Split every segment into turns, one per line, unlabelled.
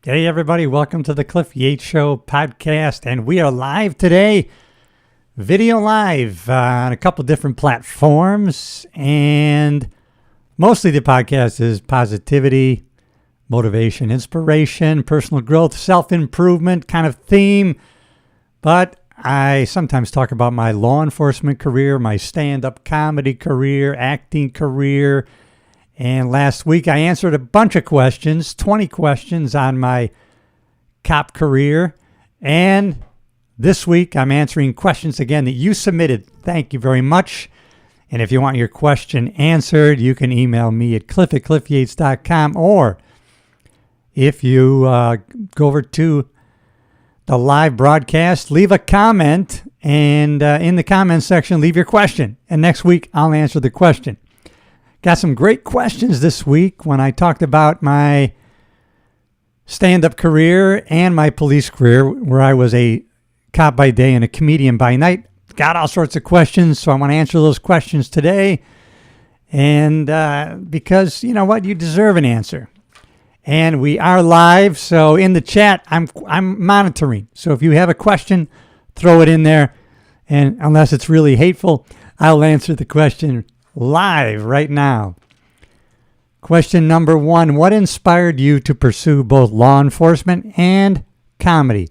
Hey everybody, welcome to the Cliff Yates Show podcast, and we are live today, video live on a couple different platforms, and mostly the podcast is positivity, motivation, inspiration, personal growth, self-improvement kind of theme, but I sometimes talk about my law enforcement career, my stand-up comedy career, acting career. And last week I answered a bunch of questions, 20 questions on my cop career. And this week I'm answering questions again that you submitted. Thank you very much. And if you want your question answered, you can email me at cliff@cliffyates.com, or if you go over to the live broadcast, leave a comment, and in the comment section, leave your question. And next week I'll answer the question. Got some great questions this week when I talked about my stand-up career and my police career, where I was a cop by day and a comedian by night. Got all sorts of questions, so I want to answer those questions today. And because, you know what, you deserve an answer. And we are live, so in the chat, I'm monitoring. So if you have a question, throw it in there. And unless it's really hateful, I'll answer the question live right now. Question number 1. What inspired you to pursue both law enforcement and comedy?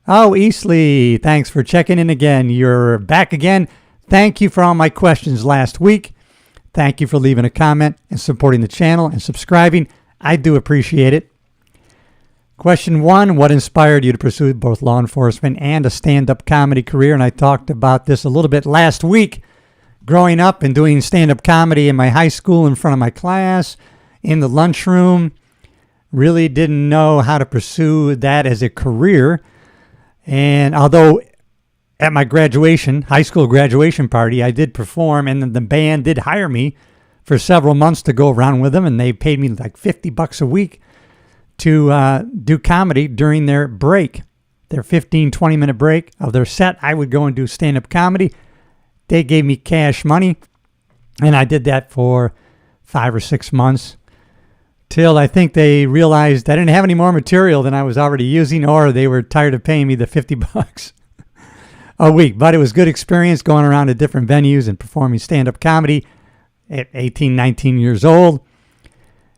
Oh, Eastleigh, thanks for checking in again. You're back again. Thank you for all my questions last week. Thank you for leaving a comment and supporting the channel and subscribing. I do appreciate it. Question 1, what inspired you to pursue both law enforcement and a stand-up comedy career? And I talked about this a little bit last week. Growing up and doing stand-up comedy in my high school in front of my class, in the lunchroom, really didn't know how to pursue that as a career. And although at my graduation, high school graduation party, I did perform, and the band did hire me for several months to go around with them, and they paid me like $50 a week to do comedy during their break, their 15, 20-minute break of their set. I would go and do stand-up comedy. They gave me cash money, and I did that for 5 or 6 months till I think they realized I didn't have any more material than I was already using, or they were tired of paying me the $50 a week. But it was a good experience going around to different venues and performing stand-up comedy at 18, 19 years old.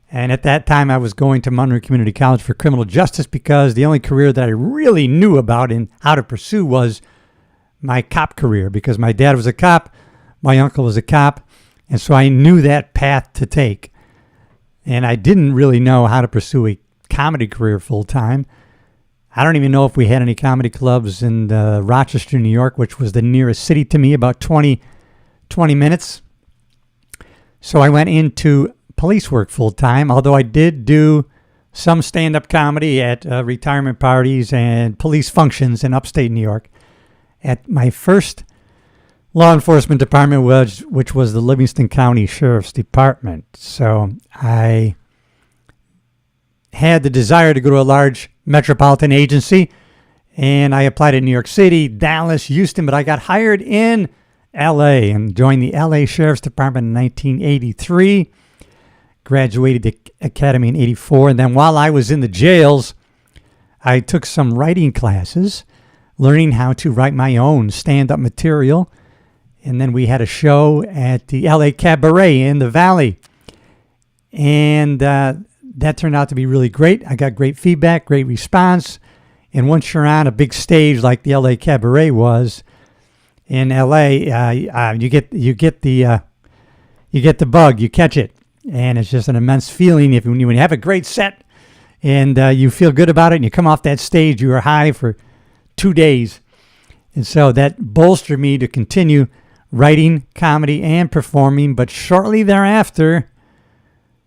And at that time, I was going to Monroe Community College for criminal justice because the only career that I really knew about and how to pursue was my cop career, because my dad was a cop, my uncle was a cop, and so I knew that path to take. And I didn't really know how to pursue a comedy career full-time. I don't even know if we had any comedy clubs in Rochester, New York, which was the nearest city to me, about 20 minutes. So I went into police work full-time, although I did do some stand-up comedy at retirement parties and police functions in upstate New York. At my first law enforcement department, which was the Livingston County Sheriff's Department. So I had the desire to go to a large metropolitan agency, and I applied in New York City, Dallas, Houston, but I got hired in L.A. and joined the L.A. Sheriff's Department in 1983, graduated the academy in 84, and then while I was in the jails, I took some writing classes, learning how to write my own stand-up material. And then we had a show at the LA Cabaret in the Valley. And that turned out to be really great. I got great feedback, great response. And once you're on a big stage like the LA Cabaret was in LA, you get the bug, you catch it. And it's just an immense feeling when you have a great set and you feel good about it, and you come off that stage, you are high for 2 days. And so that bolstered me to continue writing comedy and performing. But shortly thereafter,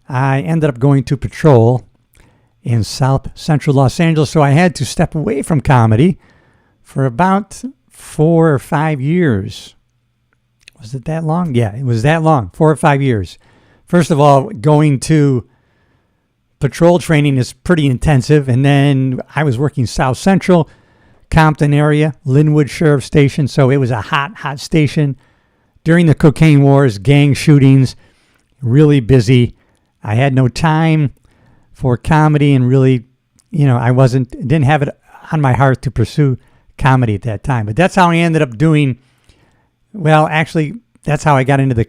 I ended up going to patrol in South Central Los Angeles. So I had to step away from comedy for about 4 or 5 years. Was it that long? Yeah, it was that long, 4 or 5 years. First of all, going to patrol training is pretty intensive. And then I was working South Central, Compton area, Linwood Sheriff Station. So it was a hot station. During the cocaine wars, gang shootings, really busy. I had no time for comedy, and really, I didn't have it on my heart to pursue comedy at that time. But that's how I ended up doing, well, actually, that's how I got into the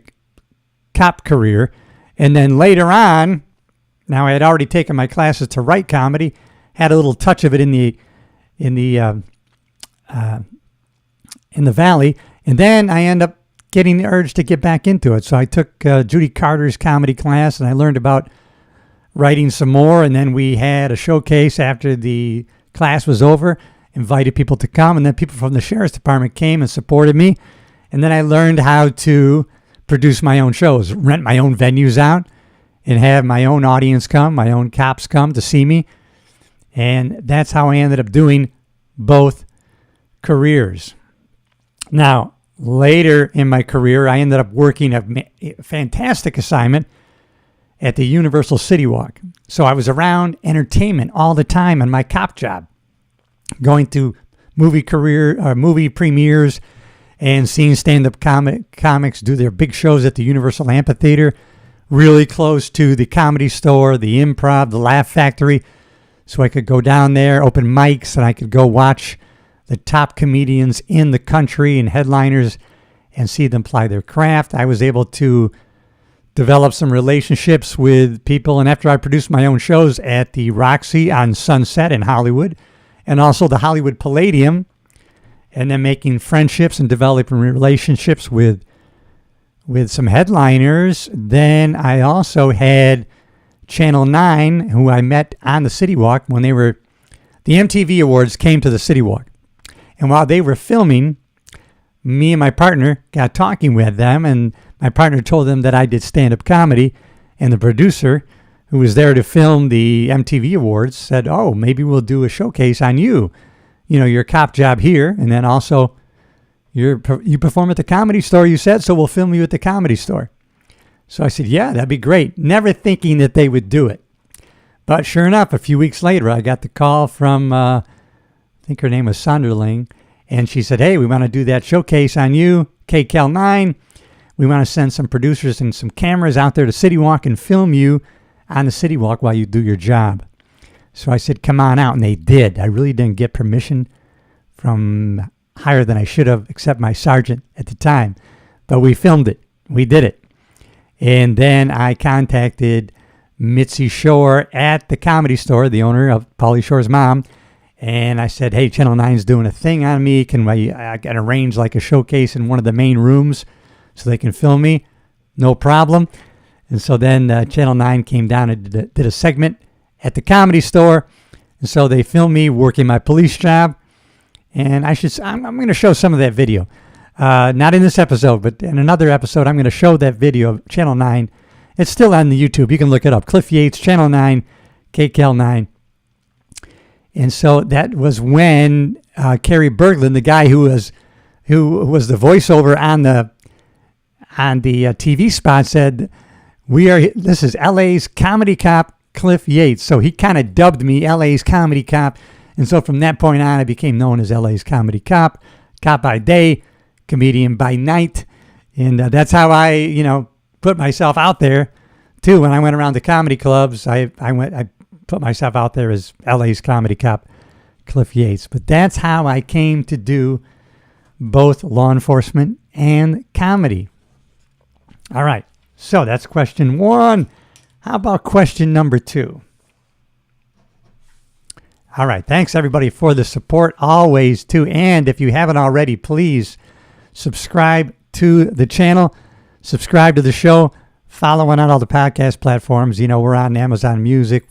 cop career. And then later on, now I had already taken my classes to write comedy, had a little touch of it in the Valley, and then I ended up getting the urge to get back into it. So I took Judy Carter's comedy class, and I learned about writing some more. And then we had a showcase after the class was over, invited people to come, and then people from the sheriff's department came and supported me. And then I learned how to produce my own shows, rent my own venues out, and have my own audience come, my own cops come to see me. And that's how I ended up doing both careers. Now, later in my career, I ended up working a fantastic assignment at the Universal City Walk. So I was around entertainment all the time on my cop job, going to movie premieres and seeing stand-up comics do their big shows at the Universal Amphitheater, really close to the Comedy Store, the Improv, the Laugh Factory. So I could go down there, open mics, and I could go watch the top comedians in the country and headliners and see them ply their craft. I was able to develop some relationships with people. And after I produced my own shows at the Roxy on Sunset in Hollywood, and also the Hollywood Palladium, and then making friendships and developing relationships with some headliners, then I also had Channel 9, who I met on the City Walk when the MTV Awards came to the City Walk. And while they were filming, me and my partner got talking with them, and my partner told them that I did stand-up comedy, and the producer, who was there to film the MTV Awards, said, "Oh, maybe we'll do a showcase on you. Your cop job here, and then also you perform at the Comedy Store, you said, so we'll film you at the Comedy Store." So I said, yeah, that'd be great, never thinking that they would do it. But sure enough, a few weeks later, I got the call from, I think her name was Sonderling, and she said, "Hey, we want to do that showcase on you, KCAL 9. We want to send some producers and some cameras out there to City Walk and film you on the City Walk while you do your job." So I said, "Come on out," and they did. I really didn't get permission from higher than I should have, except my sergeant at the time. But we filmed it. We did it. And then I contacted Mitzi Shore at the Comedy Store, the owner of Pauly Shore's mom, and I said, "Hey, Channel 9's doing a thing on me. Can I can arrange like a showcase in one of the main rooms so they can film me?" No problem. And so then Channel 9 came down and did a segment at the Comedy Store. And so they filmed me working my police job. And I'm going to show some of that video. Not in this episode, but in another episode, I'm going to show that video of Channel 9. It's still on the YouTube. You can look it up. Cliff Yates, Channel 9, KCAL 9. And so that was when Kerry Berglund, the guy who was the voiceover on the TV spot, said, "This is LA's comedy cop, Cliff Yates." So he kind of dubbed me LA's comedy cop. And so from that point on, I became known as LA's comedy cop by day, comedian by night. And that's how I, put myself out there too. When I went around the comedy clubs, I put myself out there as LA's comedy cop, Cliff Yates. But that's how I came to do both law enforcement and comedy. All right. So that's question 1. How about question number 2? All right. Thanks, everybody, for the support always, too. And if you haven't already, please subscribe to the channel, subscribe to the show, follow on all the podcast platforms. We're on Amazon Music,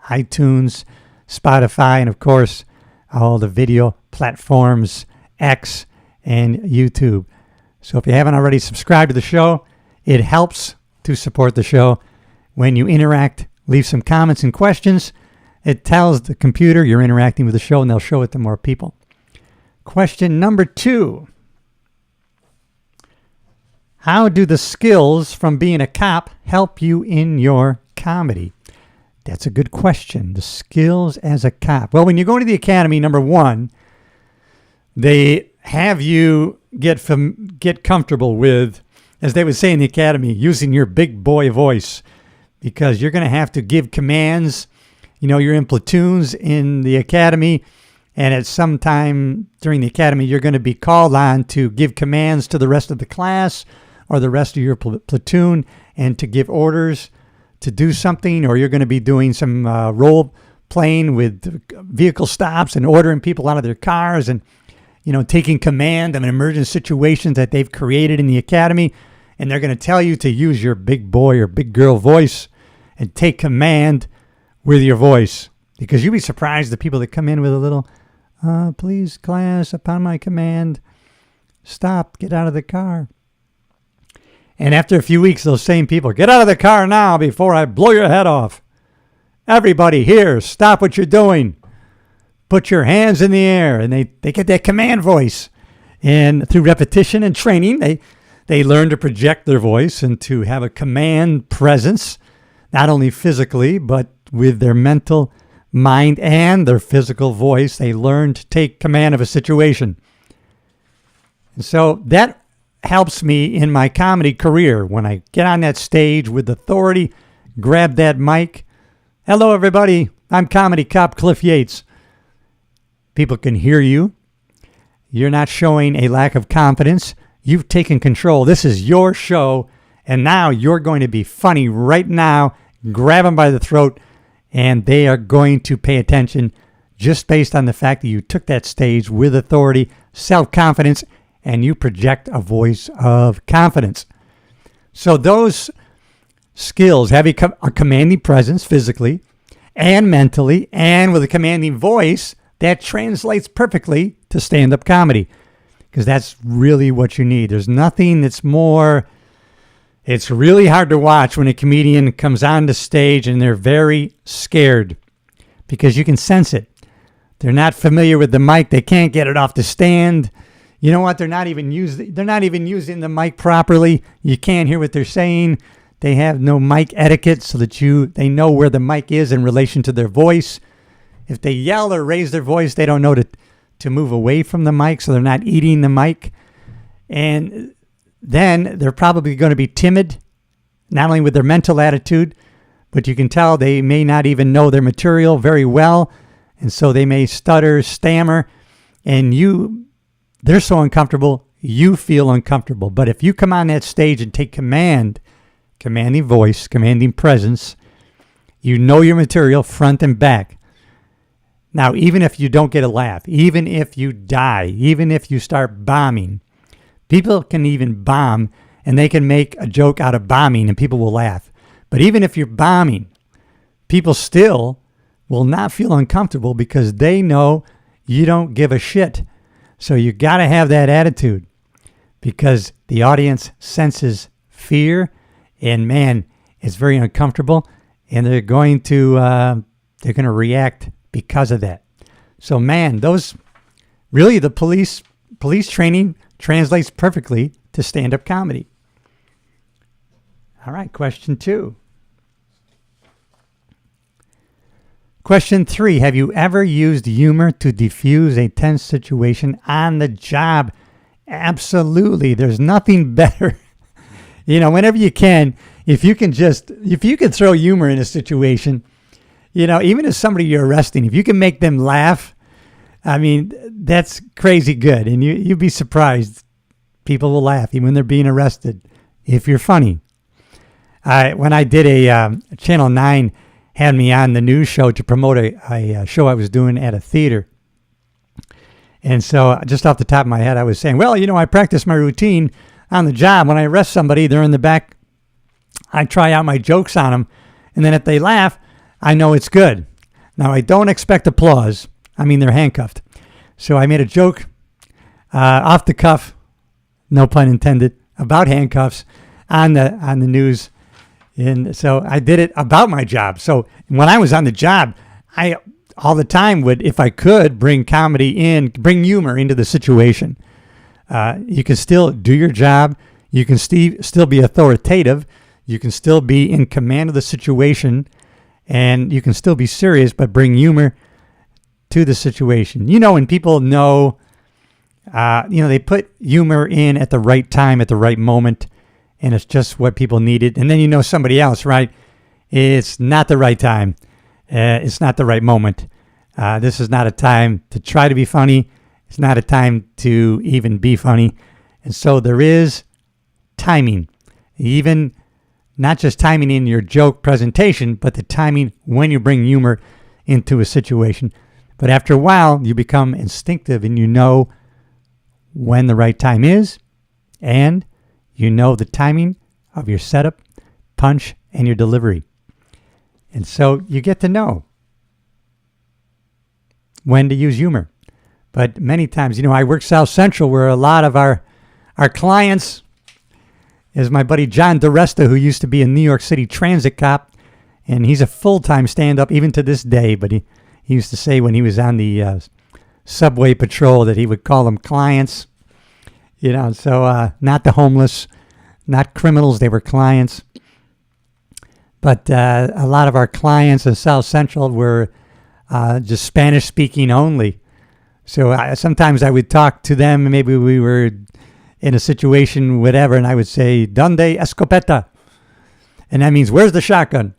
iTunes, Spotify, and, of course, all the video platforms, X and YouTube. So if you haven't already subscribed to the show, it helps to support the show. When you interact, leave some comments and questions. It tells the computer you're interacting with the show, and they'll show it to more people. Question number 2. How do the skills from being a cop help you in your comedy? That's a good question. The skills as a cop. Well, when you go to the academy, number 1, they have you get comfortable with, as they would say in the academy, using your big boy voice, because you're going to have to give commands you're in platoons in the academy, and at some time during the academy, you're going to be called on to give commands to the rest of the class or the rest of your platoon and to give orders to do something, or you're going to be doing some role playing with vehicle stops and ordering people out of their cars and, taking command of an emergent situation that they've created in the academy. And they're going to tell you to use your big boy or big girl voice and take command with your voice. Because you'd be surprised the people that come in with a little, please, class, upon my command, stop, get out of the car. And after a few weeks, those same people, get out of the car now before I blow your head off. Everybody here, stop what you're doing. Put your hands in the air. And they get that command voice. And through repetition and training, they learn to project their voice and to have a command presence, not only physically, but with their mental mind and their physical voice. They learn to take command of a situation. And so that helps me in my comedy career. When I get on that stage with authority, grab that mic. Hello, everybody. I'm comedy cop Cliff Yates. People can hear you. You're not showing a lack of confidence. You've taken control. This is your show, and now you're going to be funny right now. Grab them by the throat, and they are going to pay attention just based on the fact that you took that stage with authority, self-confidence, and you project a voice of confidence. So those skills, having a commanding presence physically and mentally and with a commanding voice, that translates perfectly to stand-up comedy, because that's really what you need. There's nothing that's more... It's really hard to watch when a comedian comes on the stage and they're very scared, because you can sense it. They're not familiar with the mic. They can't get it off the stand. You know what? They're not even using the mic properly. You can't hear what they're saying. They have no mic etiquette so that they know where the mic is in relation to their voice. If they yell or raise their voice, they don't know to move away from the mic, so they're not eating the mic. And then they're probably going to be timid, not only with their mental attitude, but you can tell they may not even know their material very well, and so they may stutter, stammer, and they're so uncomfortable, you feel uncomfortable. But if you come on that stage and take commanding voice, commanding presence, you know your material front and back. Now, even if you don't get a laugh, even if you die, even if you start bombing, people can even bomb and they can make a joke out of bombing and people will laugh. But even if you're bombing, people still will not feel uncomfortable because they know you don't give a shit. So you got to have that attitude, because the audience senses fear, and man, it's very uncomfortable, and they're going to react because of that. So man, the police training translates perfectly to stand-up comedy. All right, question 2. Question 3, have you ever used humor to diffuse a tense situation on the job? Absolutely. There's nothing better. Whenever you can, if you can throw humor in a situation, even as somebody you're arresting, if you can make them laugh, I mean, that's crazy good. And you'd be surprised. People will laugh even when they're being arrested if you're funny. When I did Channel 9 had me on the news show to promote a show I was doing at a theater. And so just off the top of my head, I was saying, well, I practice my routine on the job. When I arrest somebody, they're in the back. I try out my jokes on them. And then if they laugh, I know it's good. Now, I don't expect applause. I mean, they're handcuffed. So I made a joke off the cuff, no pun intended, about handcuffs on the news. And so I did it about my job. So when I was on the job, I all the time would, if I could, bring humor into the situation. You can still do your job. You can still be authoritative. You can still be in command of the situation, and you can still be serious, but bring humor to the situation. When people know, they put humor in at the right time, at the right moment, and it's just what people needed. And then somebody else, right? It's not the right time. it's not the right moment. This is not a time to try to be funny. It's not a time to even be funny. And so there is timing, even not just timing in your joke presentation, but the timing when you bring humor into a situation. But after a while, you become instinctive and you know when the right time is, and you know the timing of your setup, punch, and your delivery. And so you get to know when to use humor. But many times, I work South Central where a lot of our clients is my buddy John DeResta, who used to be a New York City transit cop, and he's a full-time stand-up even to this day, but he used to say when he was on the subway patrol that he would call them clients, so not the homeless, not criminals, they were clients. But a lot of our clients in South Central were just Spanish-speaking only. So sometimes I would talk to them, maybe we were in a situation, whatever, and I would say, "Donde escopeta?" And that means, "Where's the shotgun?"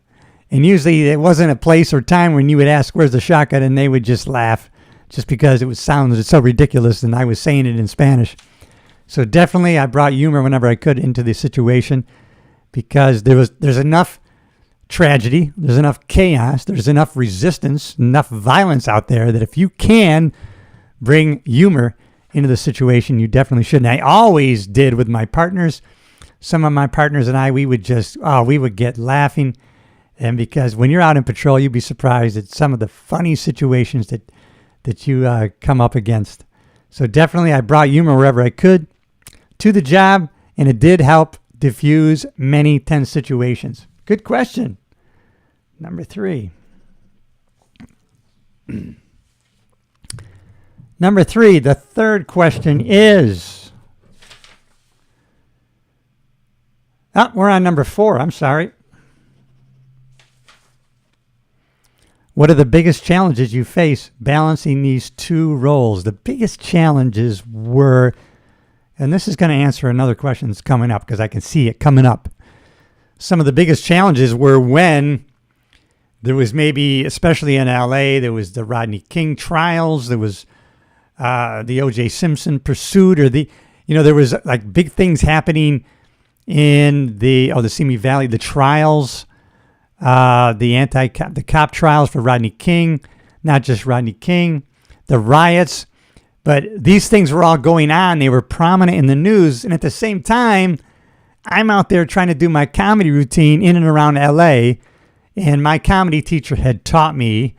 And usually it wasn't a place or time when you would ask, "Where's the shotgun?" and they would just laugh just because it sounded so ridiculous and I was saying it in Spanish. So definitely I brought humor whenever I could into the situation because there's enough tragedy, there's enough chaos, there's enough resistance, enough violence out there that if you can bring humor into the situation, you definitely should. And I always did with my partners. Some of my partners and I, we would get laughing. And because when you're out in patrol, you'd be surprised at some of the funny situations that you come up against. So definitely I brought humor wherever I could to the job, and it did help diffuse many tense situations. Good question. Number 3. Number 3, the third question is... we're on number 4. I'm sorry. What are the biggest challenges you face balancing these two roles? The biggest challenges were, and this is going to answer another question that's coming up because I can see it coming up. Some of the biggest challenges were when there was maybe, especially in LA, there was the Rodney King trials, there was the O.J. Simpson pursuit, or there was like big things happening in the Simi Valley, the trials, the cop trials for Rodney King, not just Rodney King, the riots, but these things were all going on. They were prominent in the news, and at the same time, I'm out there trying to do my comedy routine in and around LA, and my comedy teacher had taught me,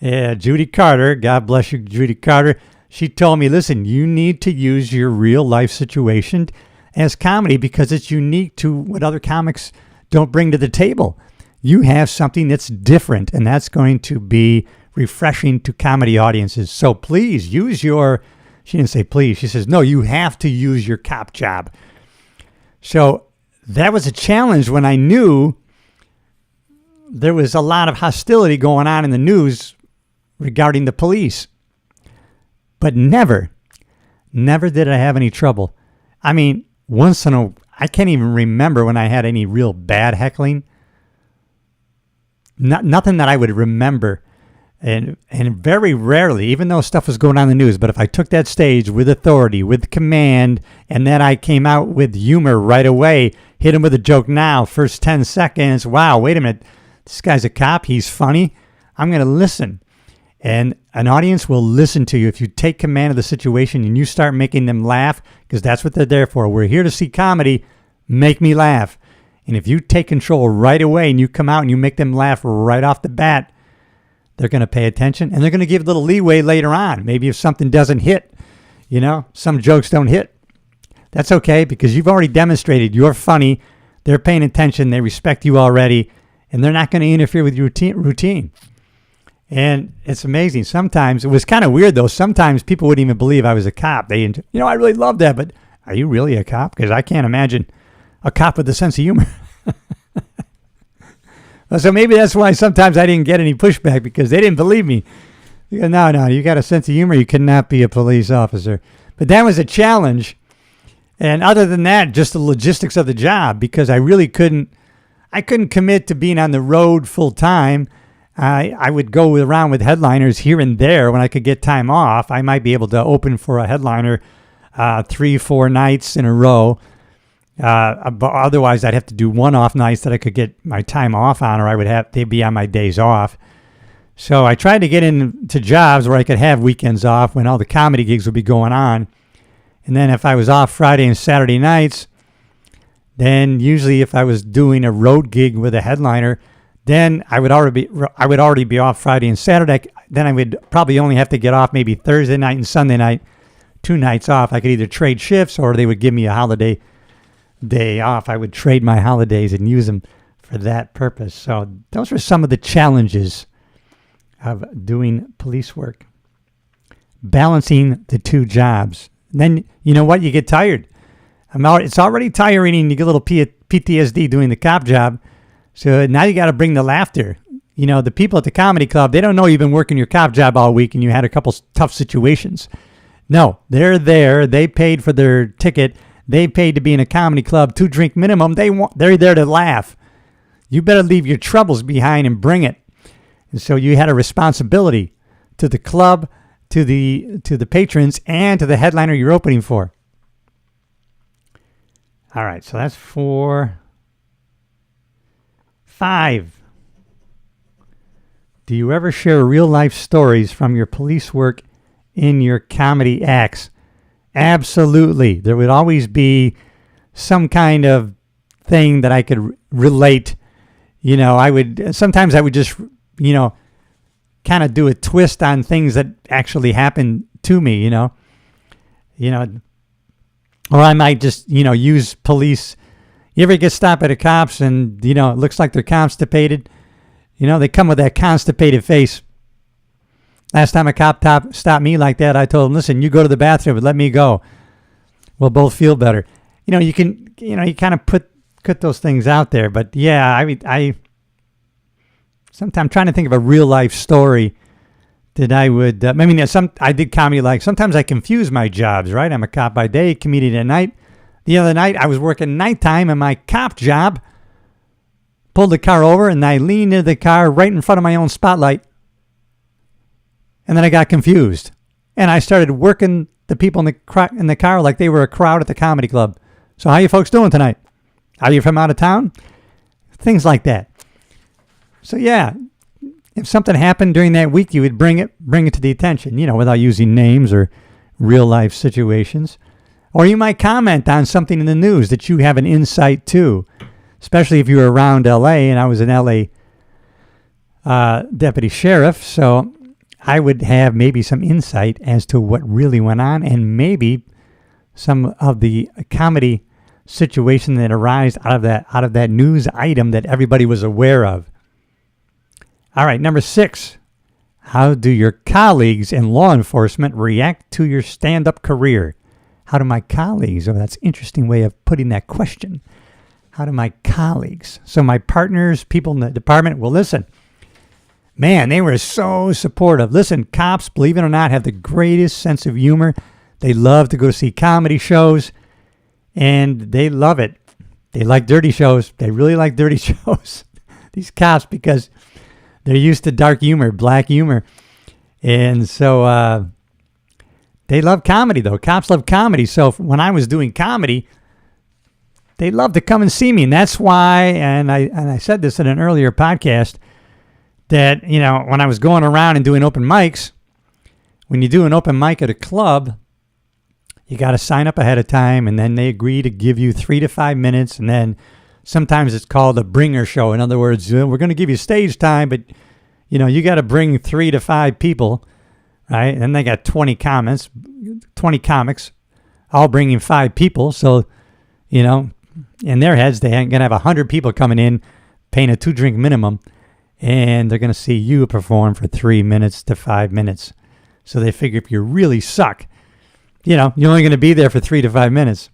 Judy Carter, God bless you, Judy Carter. She told me, listen, you need to use your real life situation as comedy because it's unique to what other comics don't bring to the table. You have something that's different, and that's going to be refreshing to comedy audiences. So please use she didn't say please, she says, no, you have to use your cop job. So that was a challenge when I knew there was a lot of hostility going on in the news regarding the police. But never did I have any trouble. I mean, I can't even remember when I had any real bad heckling. Nothing that I would remember. And very rarely, even though stuff was going on in the news, but if I took that stage with authority, with command, and then I came out with humor right away, hit him with a joke now, first 10 seconds, wow, wait a minute, this guy's a cop, he's funny, I'm going to listen. And an audience will listen to you if you take command of the situation and you start making them laugh, because that's what they're there for. We're here to see comedy, make me laugh. And if you take control right away and you come out and you make them laugh right off the bat, they're going to pay attention and they're going to give a little leeway later on. Maybe if something doesn't hit, some jokes don't hit. That's okay because you've already demonstrated you're funny. They're paying attention. They respect you already, and they're not going to interfere with your routine. And it's amazing. Sometimes, it was kind of weird though. Sometimes people wouldn't even believe I was a cop. I really love that, but are you really a cop? Because I can't imagine a cop with a sense of humor. So maybe that's why sometimes I didn't get any pushback because they didn't believe me. No, you got a sense of humor. You cannot be a police officer. But that was a challenge. And other than that, just the logistics of the job because I really couldn't commit to being on the road full time. I would go around with headliners here and there when I could get time off. I might be able to open for a headliner 3-4 nights in a row. But otherwise, I'd have to do one-off nights that I could get my time off on, or they'd be on my days off. So I tried to get into jobs where I could have weekends off when all the comedy gigs would be going on. And then if I was off Friday and Saturday nights, then usually if I was doing a road gig with a headliner, then I would already be off Friday and Saturday. Then I would probably only have to get off maybe Thursday night and Sunday night, 2 nights off. I could either trade shifts or they would give me a holiday day off. I would trade my holidays and use them for that purpose. So those were some of the challenges of doing police work. Balancing the 2 jobs. Then, you know what? You get tired. It's already tiring and you get a little PTSD doing the cop job. So now you got to bring the laughter. You know, the people at the comedy club, they don't know you've been working your cop job all week and you had a couple tough situations. No, they're there. They paid for their ticket. They paid to be in a comedy club, 2 drink minimum. They're there to laugh. You better leave your troubles behind and bring it. And so you had a responsibility to the club, to the patrons, and to the headliner you're opening for. All right, so that's 4. 5. Do you ever share real-life stories from your police work in your comedy acts? Absolutely. There would always be some kind of thing that I could relate. You know, sometimes I would just, kind of do a twist on things that actually happened to me, you know, or I might just, use police. You ever get stopped at the cops and, it looks like they're constipated? They come with that constipated face. Last time a cop stopped me like that, I told him, listen, you go to the bathroom and let me go. We'll both feel better. You kind of put those things out there. But yeah, sometimes I'm trying to think of a real life story that I would, I did comedy like, sometimes I confuse my jobs, right? I'm a cop by day, comedian at night. The other night, I was working nighttime and my cop job, pulled the car over and I leaned into the car right in front of my own spotlight. And then I got confused. And I started working the people in the car like they were a crowd at the comedy club. So how you folks doing tonight? Are you from out of town? Things like that. So yeah, if something happened during that week, you would bring it to the attention, without using names or real life situations. Or you might comment on something in the news that you have an insight to, especially if you were around L.A., and I was an L.A. Deputy Sheriff, so I would have maybe some insight as to what really went on and maybe some of the comedy situation that arose out of that news item that everybody was aware of. All right, number 6. How do your colleagues in law enforcement react to your stand-up career? How do my colleagues, that's an interesting way of putting that question. How do my colleagues, so my partners, people in the department, well, listen, man, they were so supportive. Listen, cops, believe it or not, have the greatest sense of humor. They love to go see comedy shows, and they love it. They like dirty shows. They really like dirty shows, these cops, because they're used to dark humor, black humor. And so they love comedy, though. Cops love comedy. So when I was doing comedy, they loved to come and see me. And that's why, and I said this in an earlier podcast, that, when I was going around and doing open mics, when you do an open mic at a club, you got to sign up ahead of time, and then they agree to give you 3 to 5 minutes, and then sometimes it's called a bringer show. In other words, we're going to give you stage time, but, you got to bring 3 to 5 people, right? And then they got 20 comics, all bringing 5 people. So, in their heads, they ain't going to have 100 people coming in, paying a 2-drink minimum, and they're going to see you perform for 3 minutes to 5 minutes. So they figure if you really suck, you're only going to be there for 3 to 5 minutes.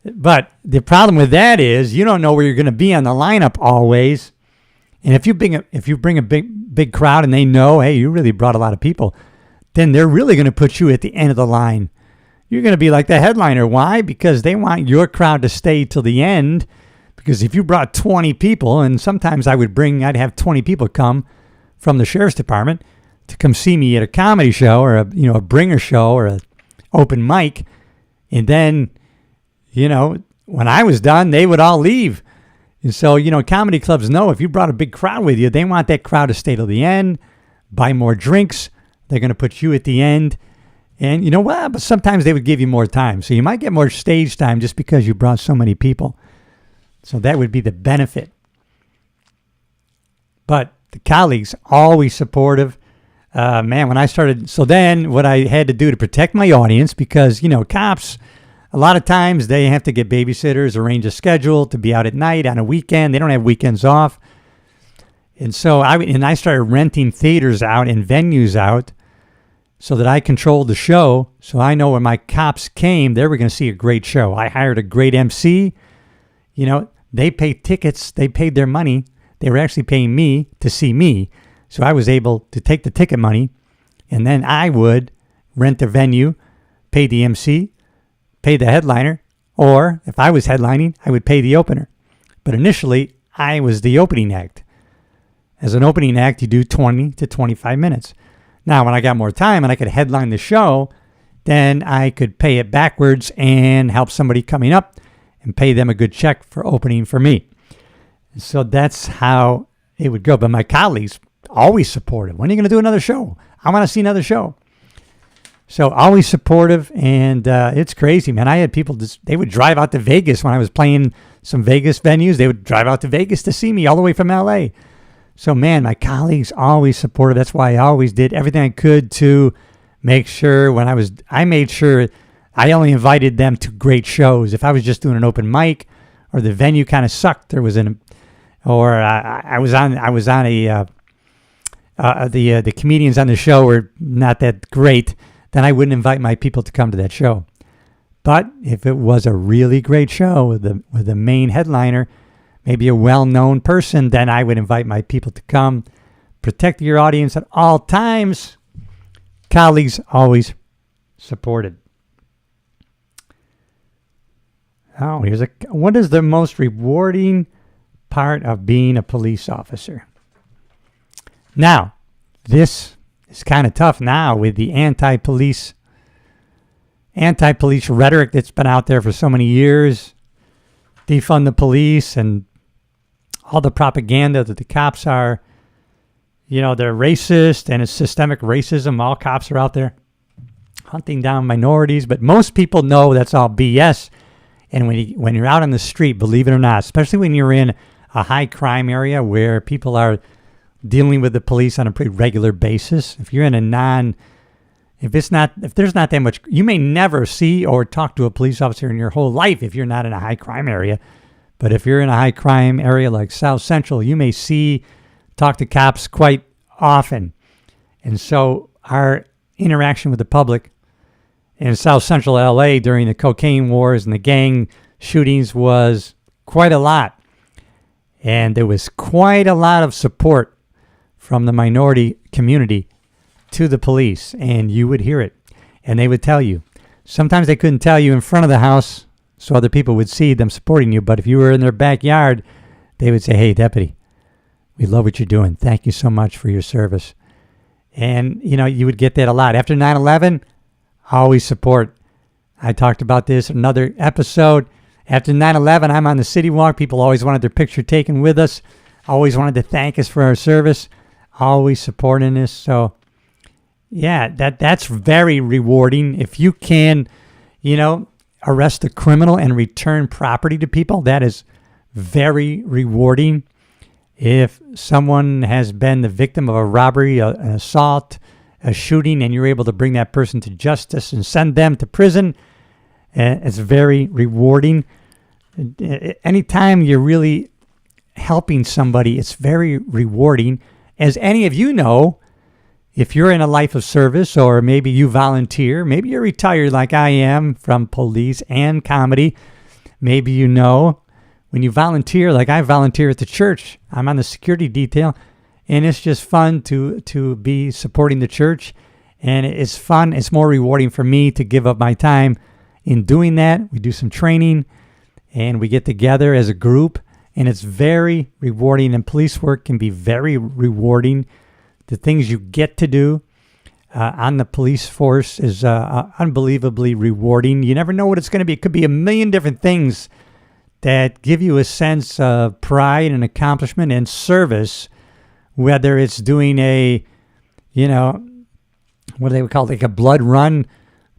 But the problem with that is you don't know where you're going to be on the lineup always. And if you bring a big crowd and they know, hey, you really brought a lot of people, then they're really going to put you at the end of the line. You're going to be like the headliner. Why? Because they want your crowd to stay till the end, Because if you brought 20 people, and sometimes I'd have 20 people come from the sheriff's department to come see me at a comedy show or a bringer show or a open mic. And then, when I was done, they would all leave. And so, comedy clubs know if you brought a big crowd with you, they want that crowd to stay till the end, buy more drinks. They're going to put you at the end. And you know what? But sometimes they would give you more time. So you might get more stage time just because you brought so many people. So that would be the benefit. But the colleagues, always supportive. When I started, so then what I had to do to protect my audience, because, cops, a lot of times they have to get babysitters, arrange a schedule to be out at night on a weekend. They don't have weekends off. And so I started renting theaters out and venues out so that I controlled the show. So I know when my cops came, they were going to see a great show. I hired a great MC. They paid tickets. They paid their money. They were actually paying me to see me. So I was able to take the ticket money, and then I would rent the venue, pay the MC, pay the headliner, or if I was headlining, I would pay the opener. But initially, I was the opening act. As an opening act, you do 20 to 25 minutes. Now, when I got more time and I could headline the show, then I could pay it backwards and help somebody coming up and pay them a good check for opening for me. So that's how it would go. But my colleagues, always supportive. When are you going to do another show? I want to see another show. So always supportive, and it's crazy, man. I had people, they would drive out to Vegas when I was playing some Vegas venues. They would drive out to Vegas to see me all the way from LA. So, man, my colleagues always supportive. That's why I always did everything I could to make sure I made sure I only invited them to great shows. If I was just doing an open mic or the venue kind of sucked, I was on the comedians on the show were not that great, then I wouldn't invite my people to come to that show. But if it was a really great show with the main headliner, maybe a well-known person, then I would invite my people to come. Protect your audience at all times. Colleagues always supported. Oh, what is the most rewarding part of being a police officer? Now, this is kind of tough now with the anti-police rhetoric that's been out there for so many years. Defund the police and all the propaganda that the cops are, they're racist and it's systemic racism. All cops are out there hunting down minorities, but most people know that's all BS. And when you're out on the street, believe it or not, especially when you're in a high crime area where people are dealing with the police on a pretty regular basis, if you're in if there's not that much, you may never see or talk to a police officer in your whole life if you're not in a high crime area. But if you're in a high crime area like South Central, you may talk to cops quite often. And so our interaction with the public in South Central LA during the cocaine wars and the gang shootings was quite a lot. And there was quite a lot of support from the minority community to the police, and you would hear it. And they would tell you. Sometimes they couldn't tell you in front of the house so other people would see them supporting you, but if you were in their backyard, they would say, "Hey, deputy, we love what you're doing. Thank you so much for your service." And, you would get that a lot. After 9/11, always support. I talked about this in another episode. After 9/11, I'm on the city walk. People always wanted their picture taken with us, always wanted to thank us for our service, always supporting us. So, yeah, that's very rewarding. If you can, arrest a criminal and return property to people, that is very rewarding. If someone has been the victim of a robbery, an assault, a shooting, and you're able to bring that person to justice and send them to prison, it's very rewarding. Anytime you're really helping somebody, it's very rewarding. As any of you know, if you're in a life of service, or maybe you volunteer, maybe you're retired like I am from police and comedy, maybe when you volunteer, like I volunteer at the church, I'm on the security detail, and it's just fun to be supporting the church, and it's fun. It's more rewarding for me to give up my time in doing that. We do some training, and we get together as a group, and it's very rewarding. And police work can be very rewarding. The things you get to do on the police force is unbelievably rewarding. You never know what it's going to be. It could be a million different things that give you a sense of pride and accomplishment and service, whether it's doing a, what do they would call it, like a blood run,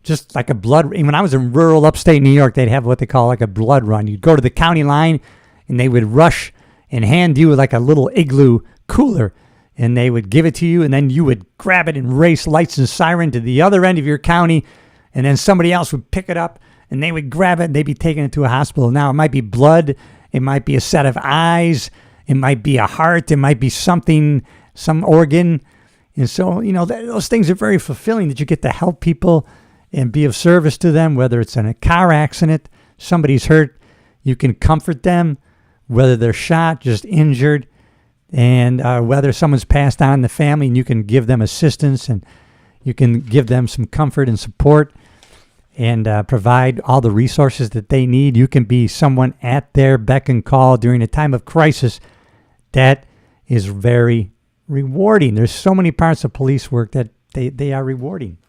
just like a blood. When I was in rural upstate New York, they'd have what they call like a blood run. You'd go to the county line, and they would rush and hand you like a little igloo cooler, and they would give it to you, and then you would grab it and race lights and siren to the other end of your county, and then somebody else would pick it up, and they would grab it, and they'd be taking it to a hospital. Now, it might be blood, it might be a set of eyes, it might be a heart, it might be something, some organ. And so, those things are very fulfilling, that you get to help people and be of service to them, whether it's in a car accident, somebody's hurt, you can comfort them, whether they're shot, just injured, and whether someone's passed on in the family, and you can give them assistance, and you can give them some comfort and support, and provide all the resources that they need. You can be someone at their beck and call during a time of crisis. That is very rewarding. There's so many parts of police work that they are rewarding.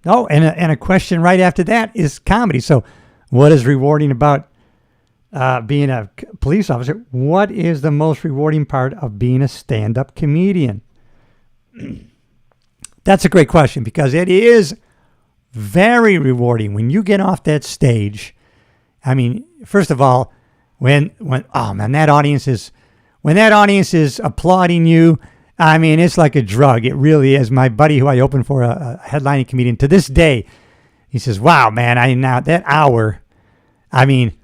Oh, and a question right after that is comedy. So what is rewarding about being a police officer? What is the most rewarding part of being a stand-up comedian? That's a great question, because it is very rewarding when you get off that stage. I mean, first of all, when that audience is applauding you, I mean, it's like a drug. It really is. My buddy who I opened for, a headlining comedian, to this day, he says, "Wow, man, that hour, I mean,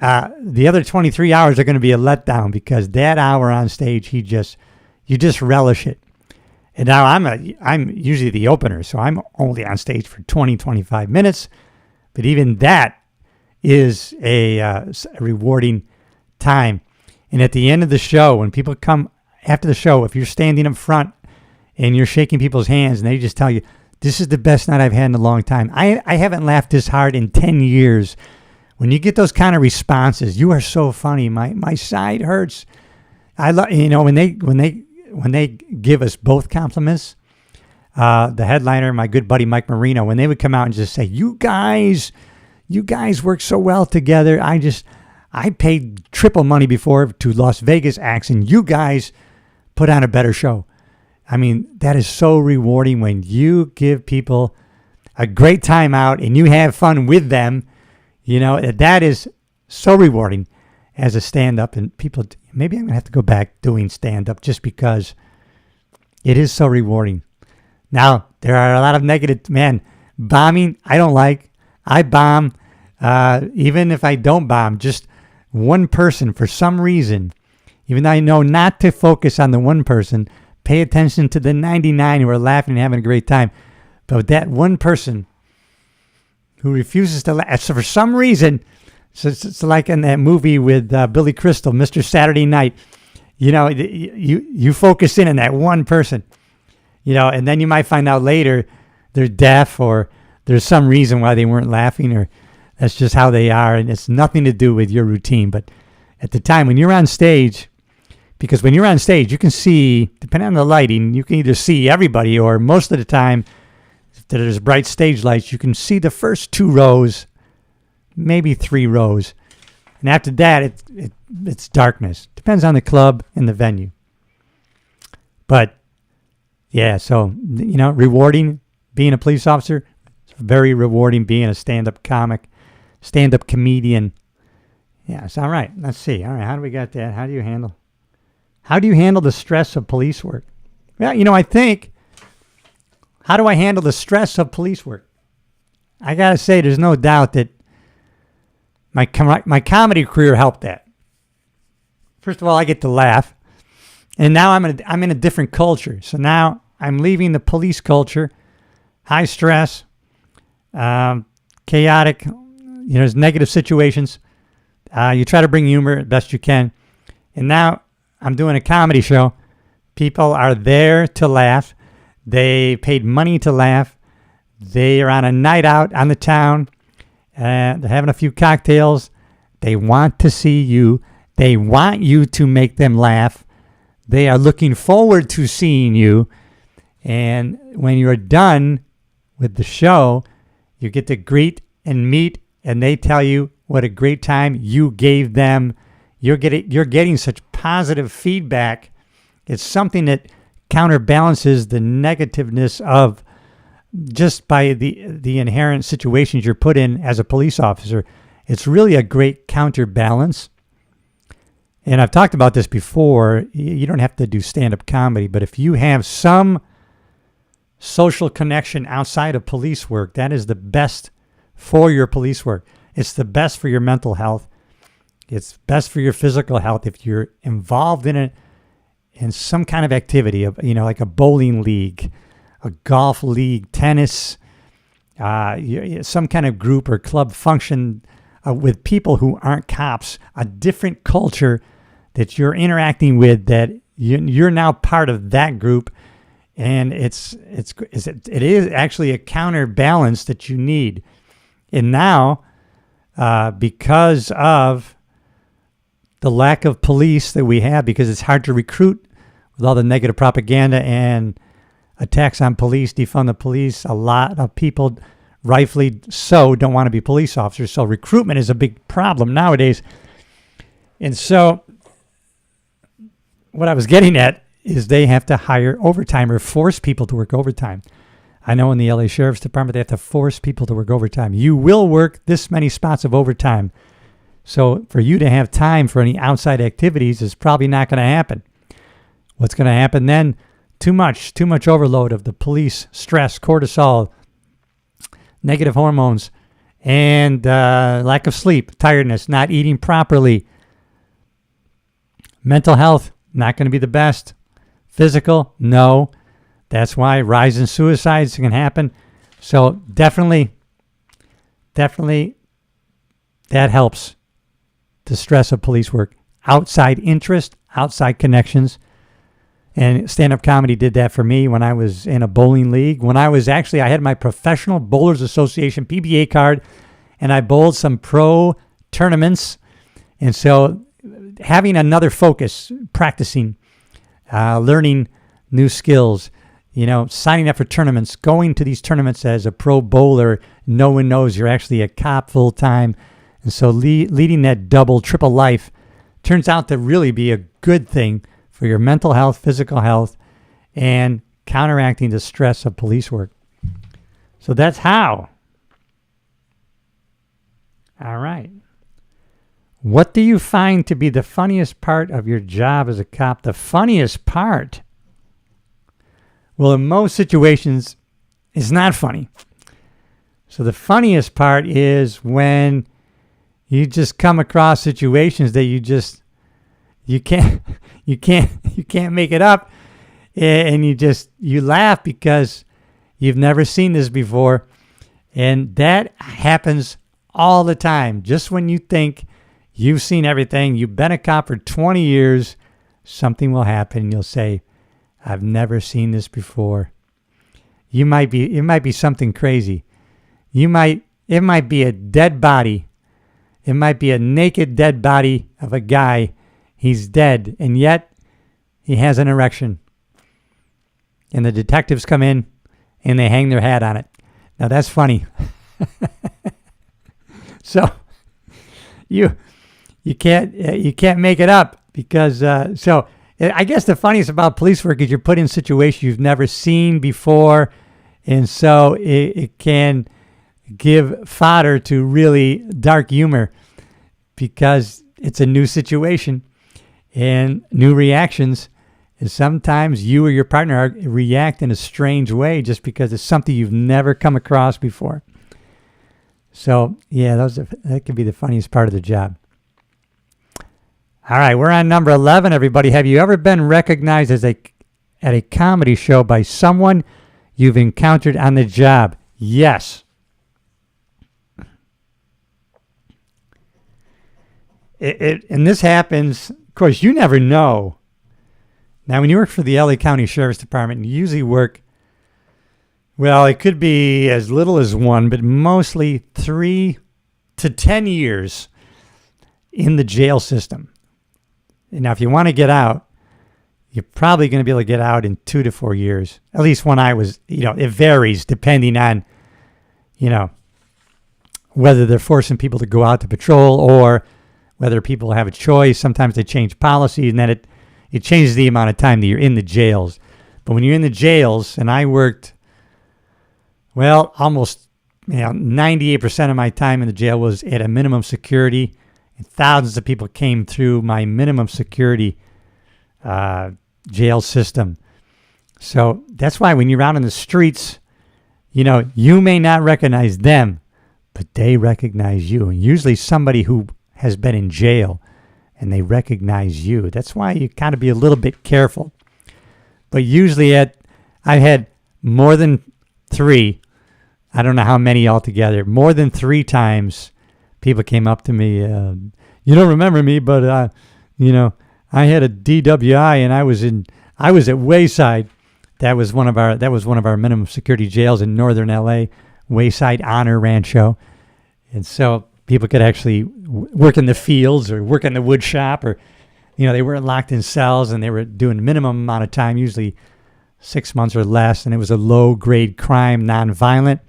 the other 23 hours are going to be a letdown, because that hour on stage, you just relish it." And now I'm usually the opener, so I'm only on stage for 20, 25 minutes, but even that is a rewarding time. And at the end of the show, when people come after the show, if you're standing up front and you're shaking people's hands and they just tell you, "This is the best night I've had in a long time. I haven't laughed this hard in 10 years. When you get those kind of responses, "You are so funny. My side hurts." I love, when they give us both compliments, the headliner, my good buddy Mike Marino, when they would come out and just say, you guys work so well together. I paid triple money before to Las Vegas acts, and you guys put on a better show. I mean, that is so rewarding when you give people a great time out and you have fun with them. That is so rewarding as a stand-up. And people, maybe I'm going to have to go back doing stand-up just because it is so rewarding. Now, there are a lot of negative, bombing, I don't like. I bomb. Even if I don't bomb, just one person, for some reason, even though I know not to focus on the one person, pay attention to the 99 who are laughing and having a great time. But that one person who refuses to laugh, so for some reason, so it's like in that movie with Billy Crystal, Mr. Saturday Night, you focus in on that one person, and then you might find out later they're deaf, or there's some reason why they weren't laughing, or that's just how they are, and it's nothing to do with your routine. But at the time when you're on stage, because when you're on stage, you can see, depending on the lighting, you can either see everybody, or most of the time, if there's bright stage lights, you can see the first 2 rows, maybe 3 rows. And after that, it's darkness. Depends on the club and the venue. But, yeah, so, rewarding being a police officer. It's very rewarding being a stand-up comic, stand-up comedian. Yeah, it's all right. Let's see. All right, how do we got that? How do you handle the stress of police work? Well, I think, how do I handle the stress of police work? I got to say, there's no doubt that my comedy career helped that. First of all, I get to laugh. And now I'm in a different culture. So now I'm leaving the police culture, high stress, chaotic, there's negative situations. You try to bring humor best you can. And now I'm doing a comedy show. People are there to laugh. They paid money to laugh. They are on a night out on the town. and they're having a few cocktails. They want to see you. They want you to make them laugh. They are looking forward to seeing you. And when you're done with the show, you get to greet and meet, and they tell you what a great time you gave them. You're getting such positive feedback. It's something that counterbalances the negativeness of just by the inherent situations you're put in as a police officer. It's really a great counterbalance. And I've talked about this before. You don't have to do stand-up comedy, but if you have some social connection outside of police work, that is the best for your police work. It's the best for your mental health. It's best for your physical health if you're involved in some kind of activity, like a bowling league, a golf league, tennis, some kind of group or club function with people who aren't cops, a different culture that you're interacting with, that you're now part of that group. And it is actually a counterbalance that you need. And now, because of the lack of police that we have, because it's hard to recruit with all the negative propaganda and attacks on police, defund the police, a lot of people, rightfully so, don't want to be police officers. So recruitment is a big problem nowadays. And so what I was getting at is they have to hire overtime or force people to work overtime. I know in the LA Sheriff's Department, they have to force people to work overtime. You will work this many spots of overtime. So for you to have time for any outside activities is probably not going to happen. What's going to happen then? Too much overload of the police, stress, cortisol, negative hormones, and lack of sleep, tiredness, not eating properly. Mental health, not going to be the best. Physical, no. That's why rise in suicides can happen. So definitely that helps the stress of police work. Outside interest, outside connections. And stand-up comedy did that for me when I was in a bowling league. When I had my Professional Bowlers Association PBA card, and I bowled some pro tournaments. And so having another focus, practicing, learning new skills, signing up for tournaments, going to these tournaments as a pro bowler, no one knows you're actually a cop full time. And so leading that double, triple life turns out to really be a good thing for your mental health, physical health, and counteracting the stress of police work. So that's how. All right. What do you find to be the funniest part of your job as a cop? The funniest part? Well, in most situations, it's not funny. So the funniest part is when you just come across situations that you can't make it up, and you laugh because you've never seen this before. And that happens all the time. Just when you think you've seen everything, you've been a cop for 20 years, something will happen and you'll say, I've never seen this before. It might be something crazy. It might be a dead body. It might be a naked dead body of a guy. He's dead, and yet he has an erection. And the detectives come in and they hang their hat on it. Now that's funny. So you can't make it up because so I guess the funniest about police work is you're put in situations you've never seen before, and so it can give fodder to really dark humor because it's a new situation and new reactions. And sometimes you or your partner react in a strange way just because it's something you've never come across before. So yeah, that could be the funniest part of the job. All right, we're on number 11, everybody. Have you ever been recognized at a comedy show by someone you've encountered on the job? Yes. And this happens, of course, you never know. Now, when you work for the LA County Sheriff's Department, you usually work, well, it could be as little as one, but mostly 3 to 10 years in the jail system. Now, if you want to get out, you're probably going to be able to get out in 2 to 4 years. At least when I was, it varies depending on, whether they're forcing people to go out to patrol or whether people have a choice. Sometimes they change policy, and then it changes the amount of time that you're in the jails. But when you're in the jails, and I worked, almost 98% of my time in the jail was at a minimum security, and thousands of people came through my minimum security jail system. So that's why when you're out in the streets, you may not recognize them, but they recognize you. And usually somebody who has been in jail and they recognize you. That's why you got to be a little bit careful. But usually I had more than 3, I don't know how many altogether, more than 3 times people came up to me. You don't remember me, but I had a DWI and I was at Wayside. That was one of our minimum security jails in northern LA, Wayside Honor Rancho. And so people could actually work in the fields or work in the wood shop, or they weren't locked in cells, and they were doing a minimum amount of time, usually 6 months or less, and it was a low grade crime, nonviolent.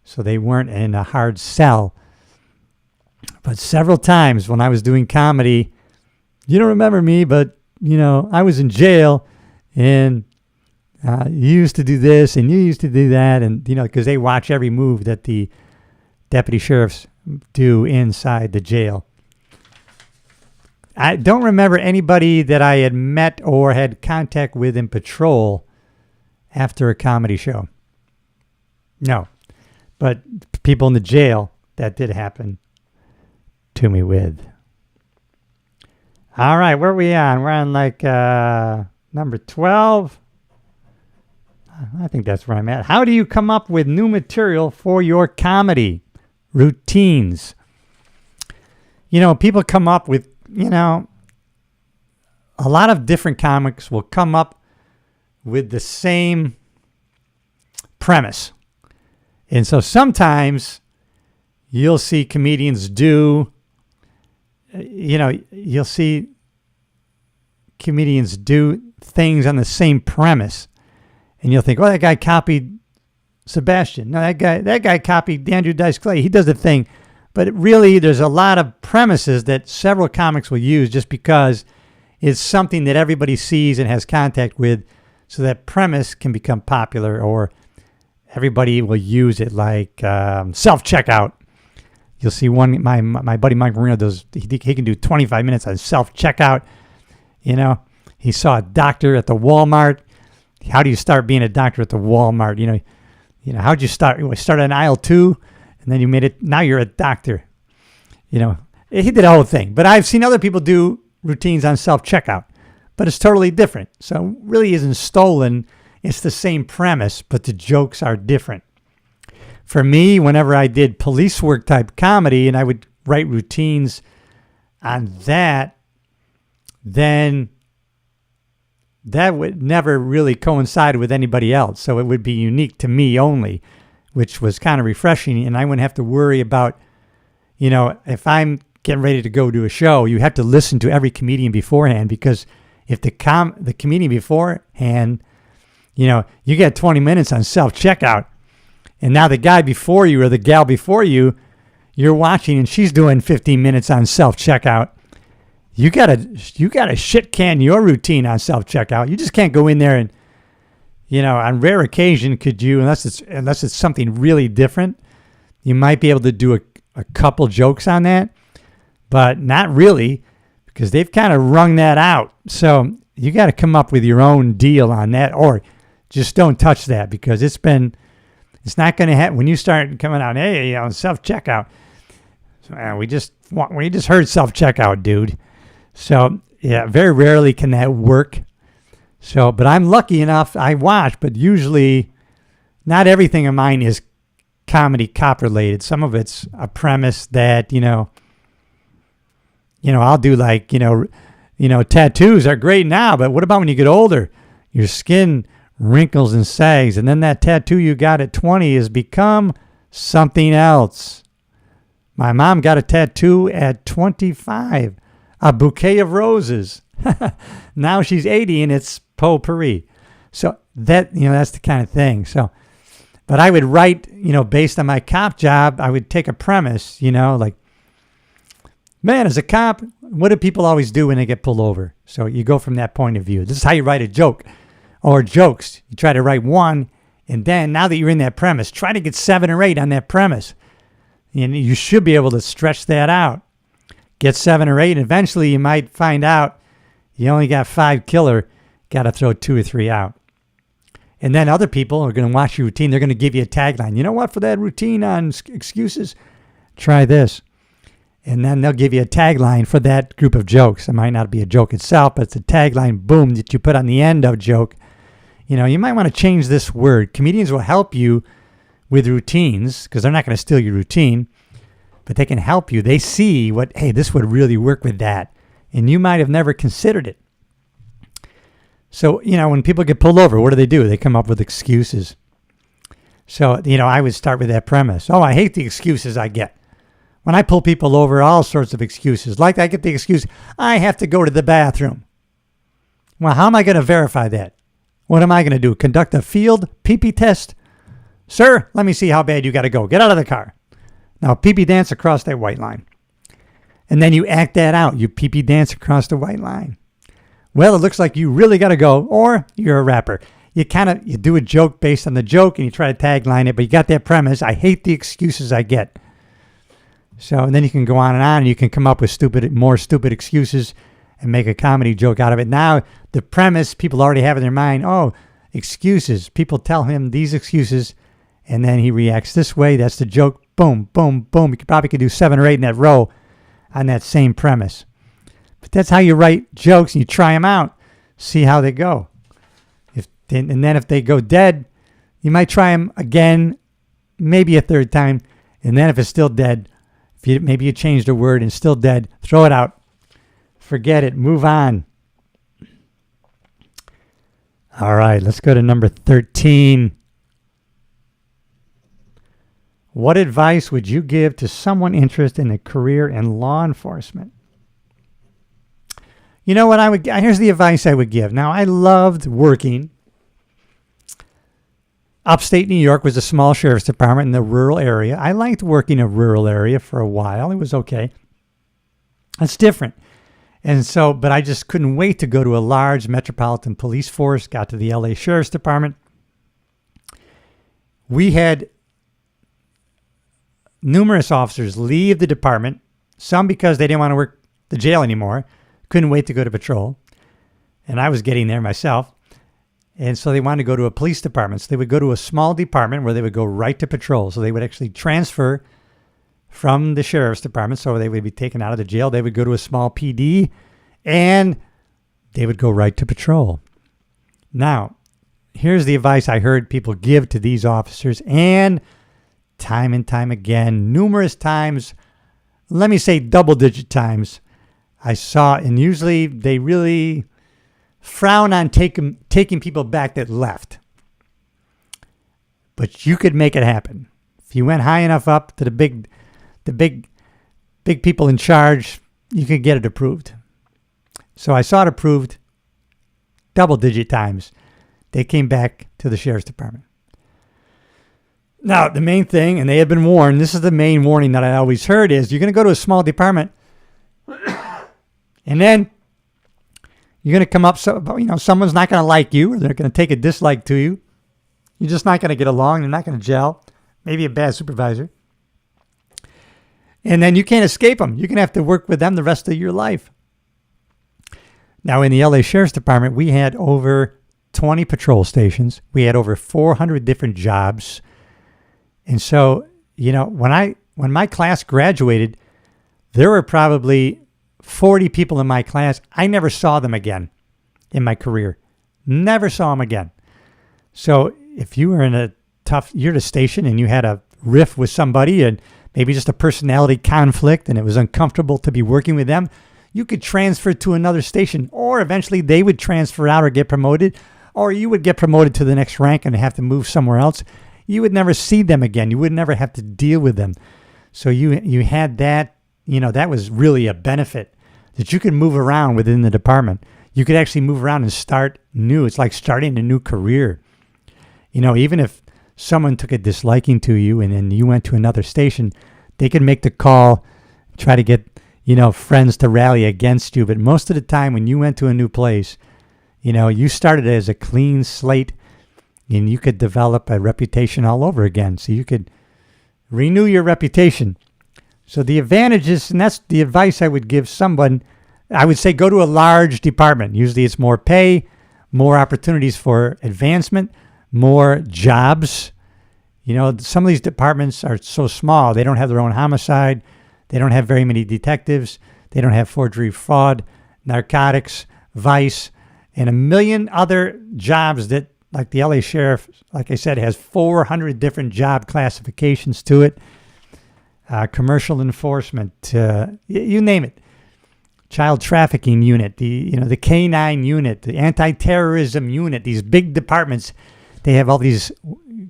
So they weren't in a hard cell. But several times when I was doing comedy, you don't remember me, but I was in jail, and you used to do this and you used to do that, and because they watch every move that the deputy sheriffs do inside the jail. I don't remember anybody that I had met or had contact with in patrol after a comedy show. No, but people in the jail, that did happen to me with. All right, where are we on? We're on number 12. I think that's where I'm at. How do you come up with new material for your comedy routines? People come up with, a lot of different comics will come up with the same premise. And so sometimes you'll see comedians do, you'll see comedians do things on the same premise. And you'll think, that guy copied Sebastian. No, that guy copied Andrew Dice Clay. He does the thing. But really, there's a lot of premises that several comics will use just because it's something that everybody sees and has contact with, so that premise can become popular, or everybody will use it, like self-checkout. You'll see my buddy Mike Marino does, he can do 25 minutes on self-checkout. He saw a doctor at the Walmart. How do you start being a doctor at the Walmart? How'd you start? You started in aisle 2, and then you made it. Now you're a doctor. He did a whole thing. But I've seen other people do routines on self-checkout, but it's totally different. So it really isn't stolen. It's the same premise, but the jokes are different. For me, whenever I did police work type comedy and I would write routines on that, then that would never really coincide with anybody else. So it would be unique to me only, which was kind of refreshing. And I wouldn't have to worry about, if I'm getting ready to go do a show, you have to listen to every comedian beforehand, because if the comedian beforehand, you get 20 minutes on self-checkout, and now the guy before you or the gal before you, you're watching and she's doing 15 minutes on self-checkout. You gotta shit can your routine on self-checkout. You just can't go in there and, on rare occasion could you, unless it's something really different, you might be able to do a couple jokes on that, but not really, because they've kind of wrung that out. So you got to come up with your own deal on that, or just don't touch that, because it's not going to happen when you start coming out. Hey, self-checkout. So, we just heard self-checkout, dude. So, yeah, very rarely can that work. So, but I'm lucky enough, I watch, but usually not everything of mine is comedy cop related. Some of it's a premise that, I'll do like, tattoos are great now, but what about when you get older? Your skin wrinkles and sags, and then that tattoo you got at 20 has become something else. My mom got a tattoo at 25, a bouquet of roses. Now she's 80 and it's potpourri. So that's the kind of thing. So, but I would write, based on my cop job, I would take a premise, like, man, as a cop, what do people always do when they get pulled over? So you go from that point of view. This is how you write a joke or jokes. You try to write one, and then now that you're in that premise, try to get 7 or 8 on that premise. And you should be able to stretch that out. Get 7 or 8, and eventually you might find out you only got 5 killer, got to throw 2 or 3 out. And then other people are going to watch your routine. They're going to give you a tagline. You know what? For that routine on excuses, try this. And then they'll give you a tagline for that group of jokes. It might not be a joke itself, but it's a tagline, boom, that you put on the end of a joke. You might want to change this word. Comedians will help you with routines because they're not going to steal your routine, but they can help you. They see hey, this would really work with that. And you might have never considered it. So, when people get pulled over, what do? They come up with excuses. So, I would start with that premise. Oh, I hate the excuses I get. When I pull people over, all sorts of excuses. Like I get the excuse, I have to go to the bathroom. Well, how am I going to verify that? What am I going to do? Conduct a field pee-pee test? Sir, let me see how bad you got to go. Get out of the car. Now, pee-pee dance across that white line. And then you act that out. You pee-pee dance across the white line. Well, it looks like you really got to go, or you're a rapper. You do a joke based on the joke, and you try to tagline it, but you got that premise. I hate the excuses I get. So, and then you can go on, and you can come up with more stupid excuses and make a comedy joke out of it. Now, the premise people already have in their mind, excuses. People tell him these excuses, and then he reacts this way. That's the joke. Boom, boom, boom. You probably could do 7 or 8 in that row on that same premise. But that's how you write jokes, and you try them out, see how they go. And then if they go dead, you might try them again, maybe a third time, and then if it's still dead, maybe you changed a word and still dead, throw it out. Forget it. Move on. All right, let's go to number 13. What advice would you give to someone interested in a career in law enforcement? You know what here's the advice I would give. Now, I loved working. Upstate New York was a small sheriff's department in the rural area. I liked working in a rural area for a while. It was okay. It's different. And so, but I just couldn't wait to go to a large metropolitan police force, got to the LA Sheriff's Department. We had numerous officers leave the department, some because they didn't want to work the jail anymore, couldn't wait to go to patrol. And I was getting there myself. And so they wanted to go to a police department. So they would go to a small department where they would go right to patrol. So they would actually transfer from the sheriff's department. So they would be taken out of the jail. They would go to a small PD and they would go right to patrol. Now, here's the advice I heard people give to these officers, and time again, numerous times, let me say double-digit times, I saw, and usually they really frown on taking people back that left. But you could make it happen. If you went high enough up to the big people in charge, you could get it approved. So I saw it approved double-digit times. They came back to the sheriff's department. Now, the main thing, and they had been warned, this is the main warning that I always heard, is you're going to go to a small department, and then you're going to come up, someone's not going to like you, or they're going to take a dislike to you. You're just not going to get along. They're not going to gel. Maybe a bad supervisor. And then you can't escape them. You're going to have to work with them the rest of your life. Now, in the LA Sheriff's Department, we had over 20 patrol stations. We had over 400 different jobs. And so, when my class graduated, there were probably 40 people in my class. I never saw them again in my career. Never saw them again. So if you were you're at a station and you had a riff with somebody and maybe just a personality conflict and it was uncomfortable to be working with them, you could transfer to another station, or eventually they would transfer out or get promoted, or you would get promoted to the next rank and have to move somewhere else. You would never see them again. You would never have to deal with them. So you had that, that was really a benefit, that you could move around within the department. You could actually move around and start new. It's like starting a new career. Even if someone took a disliking to you and then you went to another station, they could make the call, try to get, friends to rally against you. But most of the time when you went to a new place, you started as a clean slate and you could develop a reputation all over again. So you could renew your reputation. So the advantages, and that's the advice I would give someone, I would say go to a large department. Usually it's more pay, more opportunities for advancement, more jobs. Some of these departments are so small, they don't have their own homicide. They don't have very many detectives. They don't have forgery, fraud, narcotics, vice, and a million other jobs that, like the LA Sheriff, like I said, has 400 different job classifications to it. Commercial enforcement, you name it. Child trafficking unit, the K-9 unit, the anti-terrorism unit, these big departments, they have all these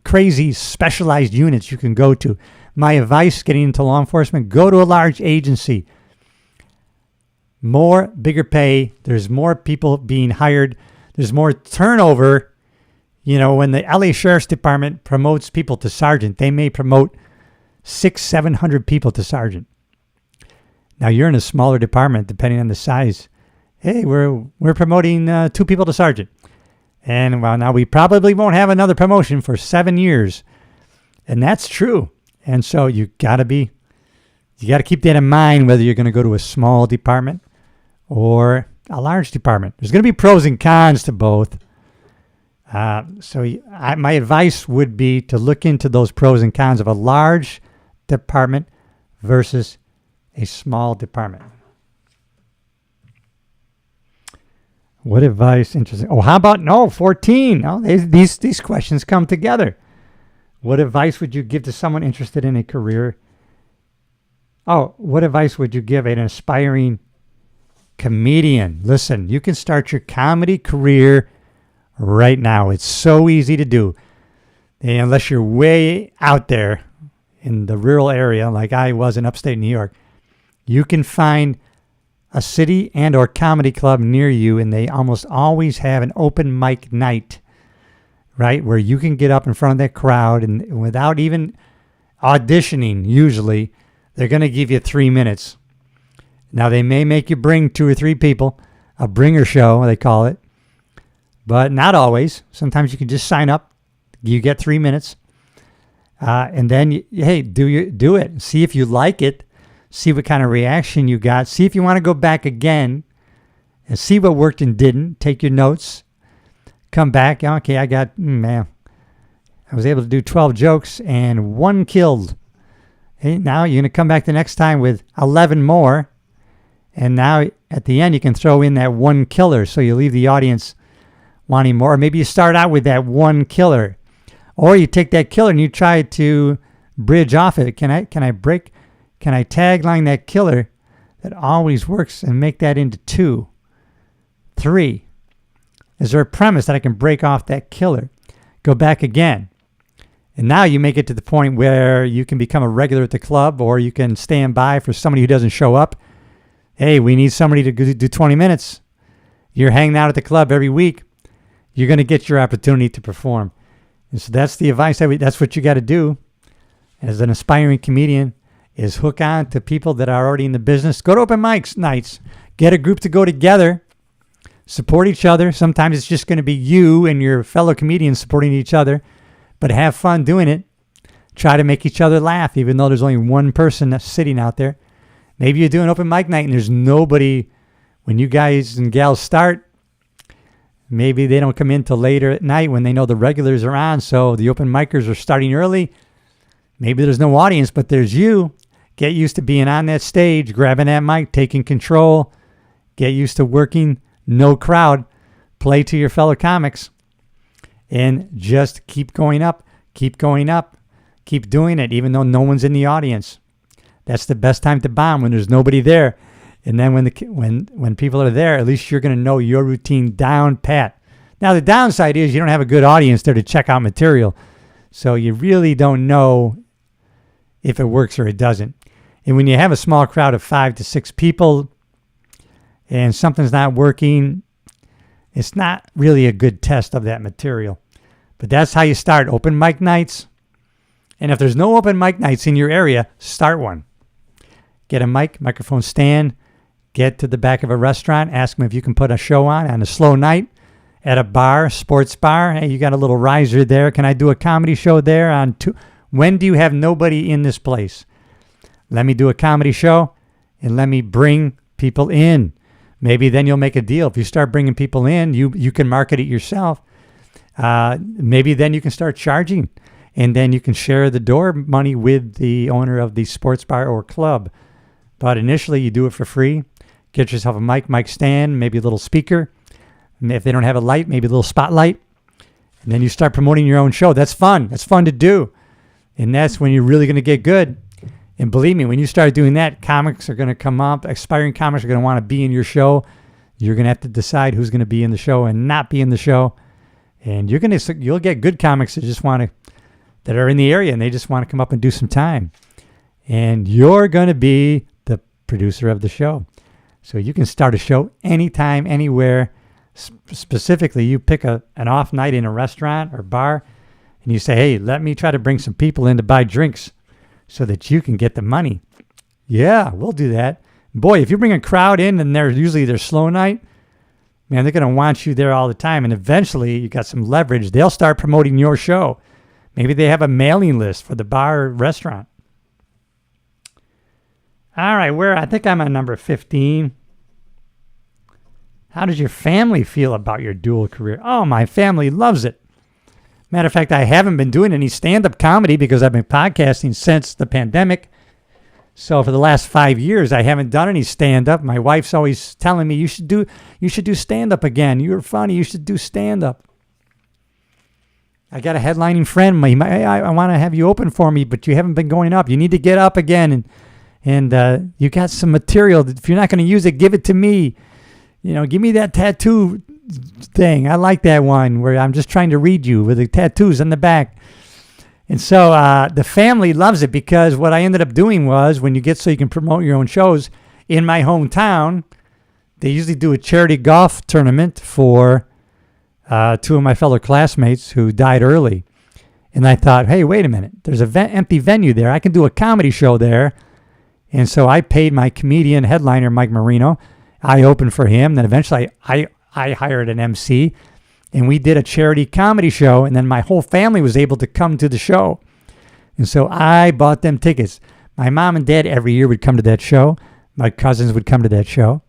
crazy specialized units you can go to. My advice getting into law enforcement, go to a large agency. More, bigger pay. There's more people being hired. There's more turnover. When the LA Sheriff's Department promotes people to sergeant, they may promote 600-700 people to sergeant. Now you're in a smaller department, depending on the size. Hey, we're promoting 2 people to sergeant. And well, now we probably won't have another promotion for 7 years. And that's true. And so you got to keep that in mind, whether you're going to go to a small department or a large department. There's going to be pros and cons to both. My advice would be to look into those pros and cons of a large department versus a small department. What advice? Interesting. Oh, how about 14? Oh, these questions come together. What advice would you give to someone interested in a career? Oh, what advice would you give an aspiring comedian? Listen, you can start your comedy career right now. It's so easy to do. And unless you're way out there in the rural area, like I was in upstate New York, you can find a city and or comedy club near you, and they almost always have an open mic night, right, where you can get up in front of that crowd, and without even auditioning, usually, they're going to give you 3 minutes. Now, they may make you bring 2 or 3 people, a bringer show, they call it, but not always. Sometimes you can just sign up. You get 3 minutes, and then, do it. See if you like it. See what kind of reaction you got. See if you want to go back again and see what worked and didn't. Take your notes. Come back. Okay, I was able to do 12 jokes and 1 killed. Hey, now you're going to come back the next time with 11 more. And now at the end, you can throw in that 1 killer. So you leave the audience wanting more. Or maybe you start out with that 1 killer. Or you take that killer and you try to bridge off it. Can I tagline that killer that always works and make that into 2, 3? Is there a premise that I can break off that killer? Go back again. And now you make it to the point where you can become a regular at the club, or you can stand by for somebody who doesn't show up. Hey, we need somebody to do 20 minutes. You're hanging out at the club every week. You're going to get your opportunity to perform. And so that's the advice. That's what you got to do as an aspiring comedian, is hook on to people that are already in the business. Go to open mics nights. Get a group to go together. Support each other. Sometimes it's just going to be you and your fellow comedians supporting each other, but have fun doing it. Try to make each other laugh, even though there's only one person that's sitting out there. Maybe you're doing open mic night and there's nobody. When you guys and gals start, maybe they don't come in till later at night when they know the regulars are on, so the open micers are starting early. Maybe there's no audience, but there's you. Get used to being on that stage, grabbing that mic, taking control. Get used to working, no crowd. Play to your fellow comics. And just keep going up, keep going up. Keep doing it, even though no one's in the audience. That's the best time to bomb, when there's nobody there. And then when people are there, at least you're going to know your routine down pat. Now, the downside is you don't have a good audience there to check out material. So you really don't know if it works or it doesn't. And when you have a small crowd of 5 to 6 people and something's not working, it's not really a good test of that material. But that's how you start open mic nights. And if there's no open mic nights in your area, start one. Get a microphone stand, get to the back of a restaurant, ask them if you can put a show on a slow night at a bar, sports bar. Hey, you got a little riser there. Can I do a comedy show there on when do you have nobody in this place? Let me do a comedy show and let me bring people in. Maybe then you'll make a deal. If you start bringing people in, you can market it yourself. Maybe then you can start charging, and then you can share the door money with the owner of the sports bar or club. But initially, you do it for free. Get yourself a mic stand, maybe a little speaker. And if they don't have a light, maybe a little spotlight. And then you start promoting your own show. That's fun. That's fun to do. And that's when you're really going to get good. And believe me, when you start doing that, comics are going to come up. Aspiring comics are going to want to be in your show. You're going to have to decide who's going to be in the show and not be in the show. And you'll get good comics that are in the area and they just want to come up and do some time. And you're going to be the producer of the show. So you can start a show anytime, anywhere. Specifically, you pick an off night in a restaurant or bar and you say, hey, let me try to bring some people in to buy drinks so that you can get the money. Yeah, we'll do that. Boy, if you bring a crowd in and they're usually their slow night, man, they're going to want you there all the time. And eventually, you got some leverage. They'll start promoting your show. Maybe they have a mailing list for the bar or restaurant. All right, I think I'm on number 15. How does your family feel about your dual career? Oh, my family loves it. Matter of fact, I haven't been doing any stand-up comedy because I've been podcasting since the pandemic. So for the last 5 years, I haven't done any stand-up. My wife's always telling me, you should do stand-up again. You're funny. You should do stand-up. I got a headlining friend. I want to have you open for me, but you haven't been going up. You need to get up again. And you got some material. If you're not going to use it, give it to me. Give me that tattoo thing. I like that one where I'm just trying to read you with the tattoos on the back. And so the family loves it because what I ended up doing was when you get so you can promote your own shows in my hometown, they usually do a charity golf tournament for 2 of my fellow classmates who died early. And I thought, hey, wait a minute. There's an empty venue there. I can do a comedy show there. And so I paid my comedian headliner, Mike Marino. I opened for him. Then eventually I hired an MC. And we did a charity comedy show, and then my whole family was able to come to the show. And so I bought them tickets. My mom and dad every year would come to that show. My cousins would come to that show.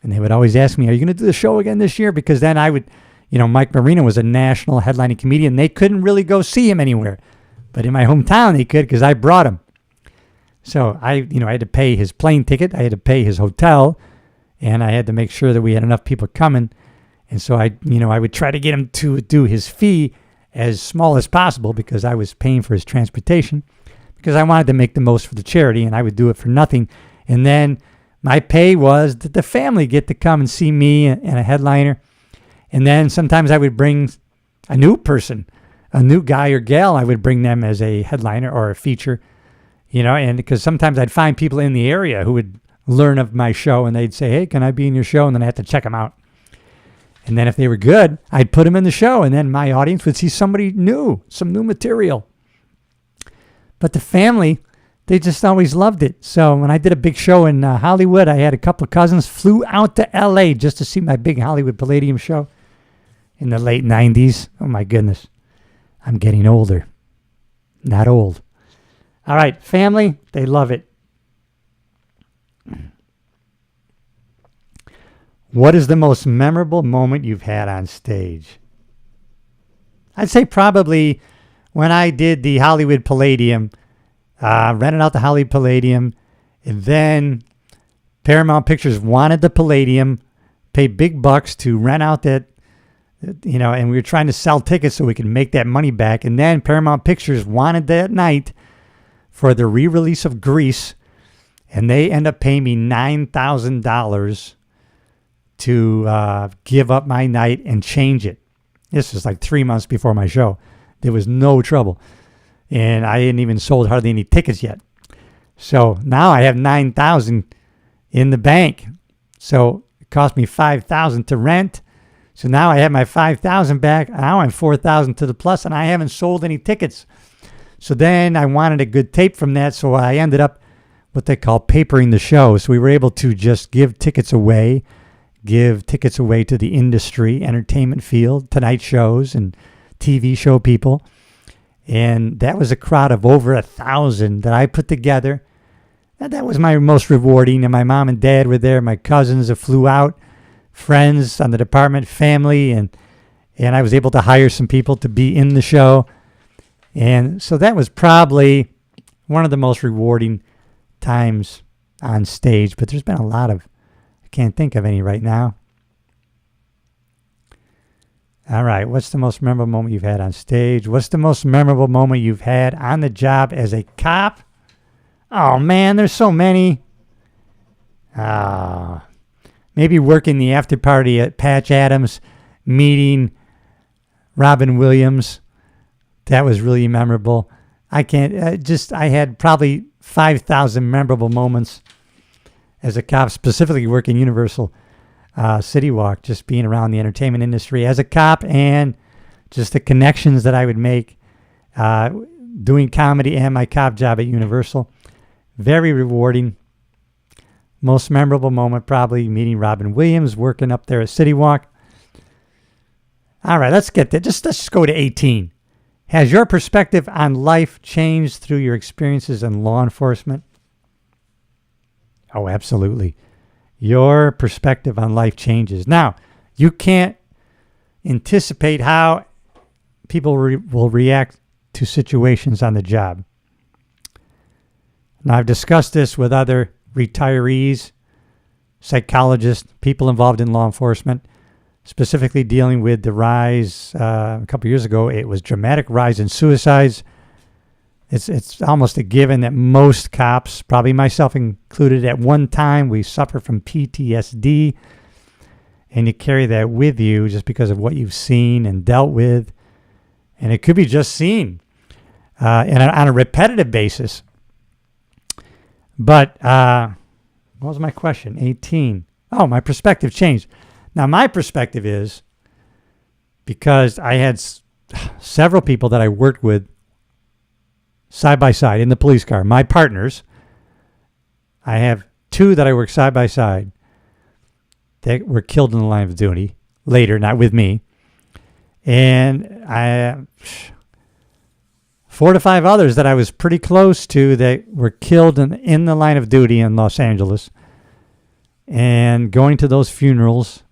And they would always ask me, are you going to do the show again this year? Because then I would, Mike Marino was a national headlining comedian. They couldn't really go see him anywhere. But in my hometown, they could because I brought him. So I had to pay his plane ticket. I had to pay his hotel. And I had to make sure that we had enough people coming. And so I would try to get him to do his fee as small as possible because I was paying for his transportation because I wanted to make the most for the charity and I would do it for nothing. And then my pay was that the family get to come and see me and a headliner. And then sometimes I would bring a new person, a new guy or gal. I would bring them as a headliner or a feature, and because sometimes I'd find people in the area who would learn of my show and they'd say, hey, can I be in your show? And then I had to check them out. And then if they were good, I'd put them in the show. And then my audience would see somebody new, some new material. But the family, they just always loved it. So when I did a big show in Hollywood, I had a couple of cousins flew out to L.A. just to see my big Hollywood Palladium show in the late 90s. Oh, my goodness. I'm getting older. Not old. All right, family, they love it. What is the most memorable moment you've had on stage? I'd say probably when I did the Hollywood Palladium, rented out the Hollywood Palladium, and then Paramount Pictures wanted the Palladium, paid big bucks to rent out that, and we were trying to sell tickets so we could make that money back. And then Paramount Pictures wanted that night for the re-release of Grease, and they end up paying me $9,000 to give up my night and change it. This was like 3 months before my show. There was no trouble. and I hadn't even sold hardly any tickets yet. So now I have 9,000 in the bank. So it cost me 5,000 to rent. So now I have my 5,000 back. Now I'm 4,000 to the plus, and I haven't sold any tickets. So then I wanted a good tape from that, so I ended up what they call papering the show. So we were able to just give tickets away to the industry, entertainment field, Tonight shows and TV show people. And that was a crowd of over 1,000 that I put together. And that was my most rewarding. And my mom and dad were there. My cousins that flew out, friends on the department, family. And I was able to hire some people to be in the show. And so that was probably one of the most rewarding times on stage. But there's been a lot of, I can't think of any right now. All right, what's the most memorable moment you've had on stage? What's the most memorable moment you've had on the job as a cop? Oh, man, there's so many. Maybe working the after party at Patch Adams, meeting Robin Williams. That was really memorable. I had probably 5,000 memorable moments as a cop, specifically working Universal City Walk, just being around the entertainment industry as a cop, and just the connections that I would make doing comedy and my cop job at Universal. Very rewarding. Most memorable moment, probably meeting Robin Williams, working up there at City Walk. All right, let's get there. Let's go to 18. Has your perspective on life changed through your experiences in law enforcement? Oh, absolutely. Your perspective on life changes. Now, you can't anticipate how people will react to situations on the job. Now, I've discussed this with other retirees, psychologists, people involved in law enforcement, specifically dealing with the rise, a couple years ago, it was dramatic rise in suicides. It's almost a given that most cops, probably myself included, at one time we suffer from PTSD, and you carry that with you just because of what you've seen and dealt with. And it could be just seen and on a repetitive basis. But what was my question? 18. Oh, my perspective changed. Now, my perspective is, because I had several people that I worked with side by side in the police car, my partners. I have 2 that I work side by side that were killed in the line of duty later, not with me. And 4 to 5 others that I was pretty close to that were killed in the line of duty in Los Angeles. And going to those funerals,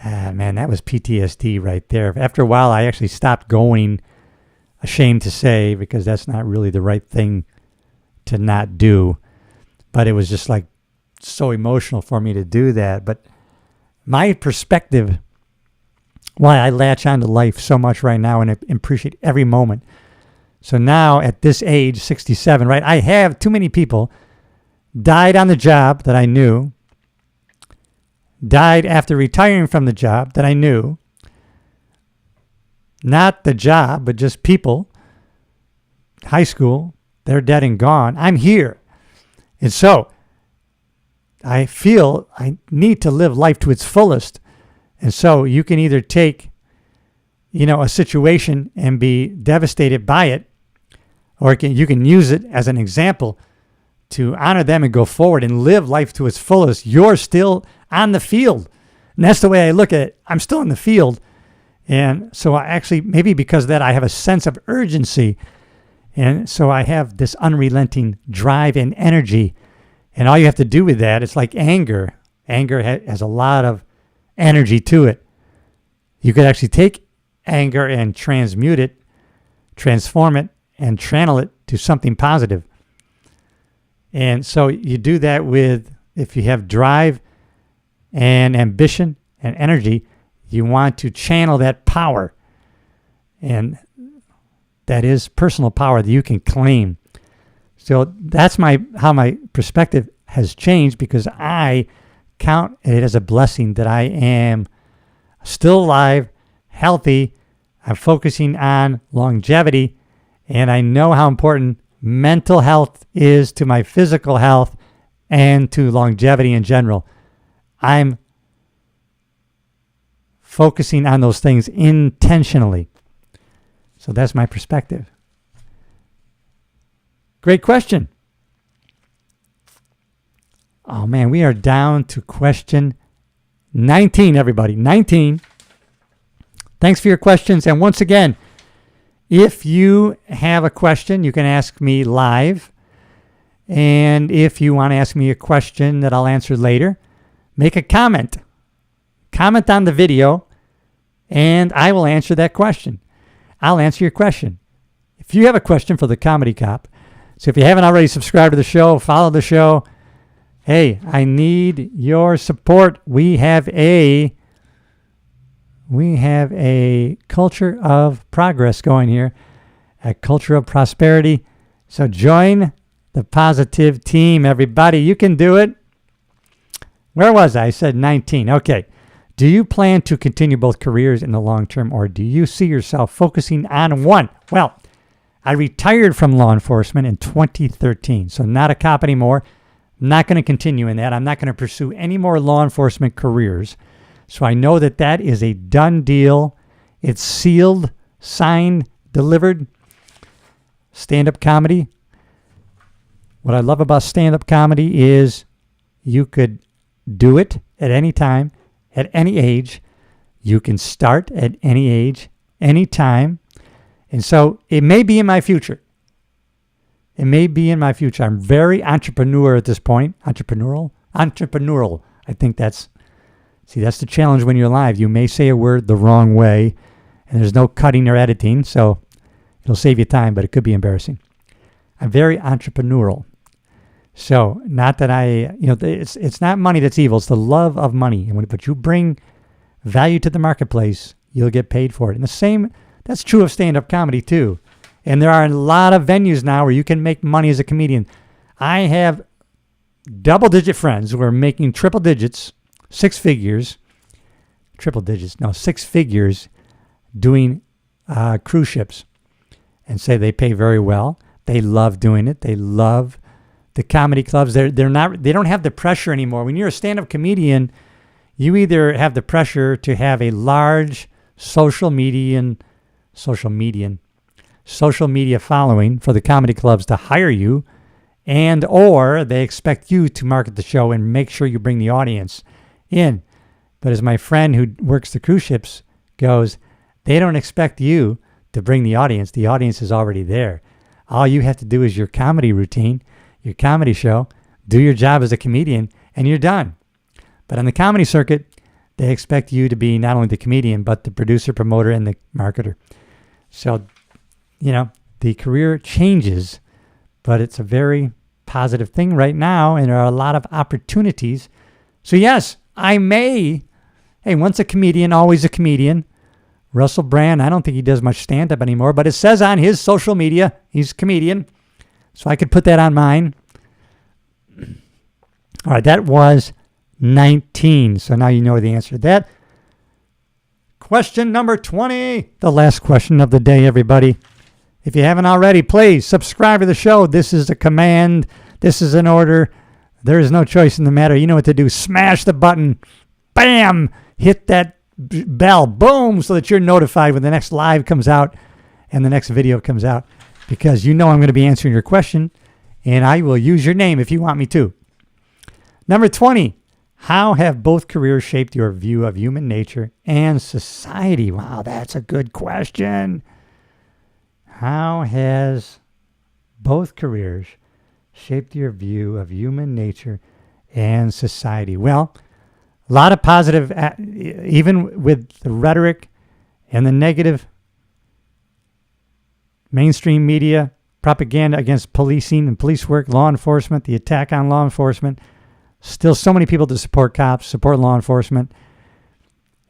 man, that was PTSD right there. After a while, I actually stopped going, ashamed to say, because that's not really the right thing to not do. But it was just like so emotional for me to do that. But my perspective, why I latch on to life so much right now and appreciate every moment. So now at this age, 67, right, I have too many people died on the job that I knew, died after retiring from the job that I knew. Not the job, but just people. High school, they're dead and gone. I'm here. And so I feel I need to live life to its fullest. And so you can either take, a situation and be devastated by it, or you can use it as an example to honor them and go forward and live life to its fullest. You're still on the field. And that's the way I look at it. I'm still in the field. And so I actually, maybe because of that, I have a sense of urgency. And so I have this unrelenting drive and energy. And all you have to do with that, it's like anger. Anger has a lot of energy to it. You could actually take anger and transmute it, transform it, and channel it to something positive. And so you do that with, if you have drive and ambition and energy, you want to channel that power. And that is personal power that you can claim. So that's how my perspective has changed, because I count it as a blessing that I am still alive, healthy. I'm focusing on longevity And I know how important mental health is to my physical health and to longevity in general. I'm focusing on those things intentionally. So that's my perspective. Great question. Oh man, we are down to question 19, everybody. 19. Thanks for your questions. And once again, if you have a question, you can ask me live. And if you want to ask me a question that I'll answer later, make a comment. Comment on the video, and I will answer that question. I'll answer your question. If you have a question for the Comedy Cop, so if you haven't already subscribed to the show, follow the show. Hey, I need your support. We have a culture of progress going here, a culture of prosperity. So join the positive team, everybody. You can do it. Where was I? I said 19. Okay. Do you plan to continue both careers in the long term, or do you see yourself focusing on one? Well, I retired from law enforcement in 2013, so not a cop anymore. I'm not going to continue in that. I'm not going to pursue any more law enforcement careers. So I know that that is a done deal. It's sealed, signed, delivered. Stand-up comedy. What I love about stand-up comedy is you could do it at any time, at any age. You can start at any age, any time. And so it may be in my future. It may be in my future. I'm very entrepreneur at this point. Entrepreneurial. I think that's the challenge when you're live. You may say a word the wrong way, and there's no cutting or editing, so it'll save you time, but it could be embarrassing. I'm very entrepreneurial. So not that it's not money that's evil. It's the love of money. And but you bring value to the marketplace, you'll get paid for it. And the same, that's true of stand-up comedy too. And there are a lot of venues now where you can make money as a comedian. I have double-digit friends who are making triple digits, six figures doing cruise ships, and say they pay very well. They love doing it. They love the comedy clubs. They don't have the pressure anymore. When you're a stand-up comedian, you either have the pressure to have a large social media following for the comedy clubs to hire you, and or they expect you to market the show and make sure you bring the audience in. But as my friend who works the cruise ships goes, they don't expect you to bring the audience. The audience is already there. All you have to do is your comedy routine, your comedy show, do your job as a comedian, and you're done. But on the comedy circuit, they expect you to be not only the comedian, but the producer, promoter, and the marketer. So, the career changes, but it's a very positive thing right now, and there are a lot of opportunities. So yes, once a comedian, always a comedian. Russell Brand, I don't think he does much stand-up anymore, but it says on his social media, he's a comedian. So I could put that on mine. All right, that was 19. So now you know the answer to that. Question number 20, the last question of the day, everybody. If you haven't already, please subscribe to the show. This is a command. This is an order. There is no choice in the matter. You know what to do. Smash the button. Bam! Hit that bell. Boom! So that you're notified when the next live comes out and the next video comes out. Because you know I'm going to be answering your question, and I will use your name if you want me to. Number 20. How have both careers shaped your view of human nature and society? Wow, that's a good question. How has both careers shaped your view of human nature and society? Well, a lot of positive, even with the rhetoric and the negative mainstream media, propaganda against policing and police work, law enforcement, the attack on law enforcement. Still so many people to support cops, support law enforcement.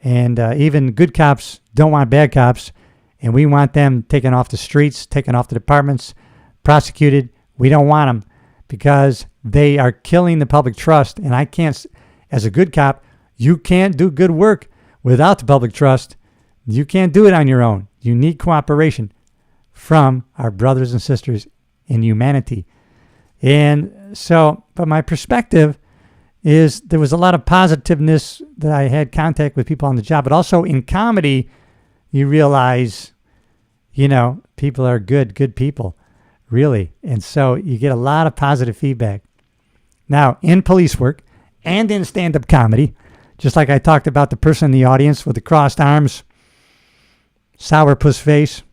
And even good cops don't want bad cops. And we want them taken off the streets, taken off the departments, prosecuted. We don't want them because they are killing the public trust. And I can't, as a good cop, you can't do good work without the public trust. You can't do it on your own. You need cooperation. from our brothers and sisters in humanity. And so, but my perspective is there was a lot of positiveness that I had contact with people on the job, but also in comedy, you realize, people are good people, really. And so you get a lot of positive feedback. Now, in police work and in stand-up comedy, just like I talked about the person in the audience with the crossed arms, sourpuss face,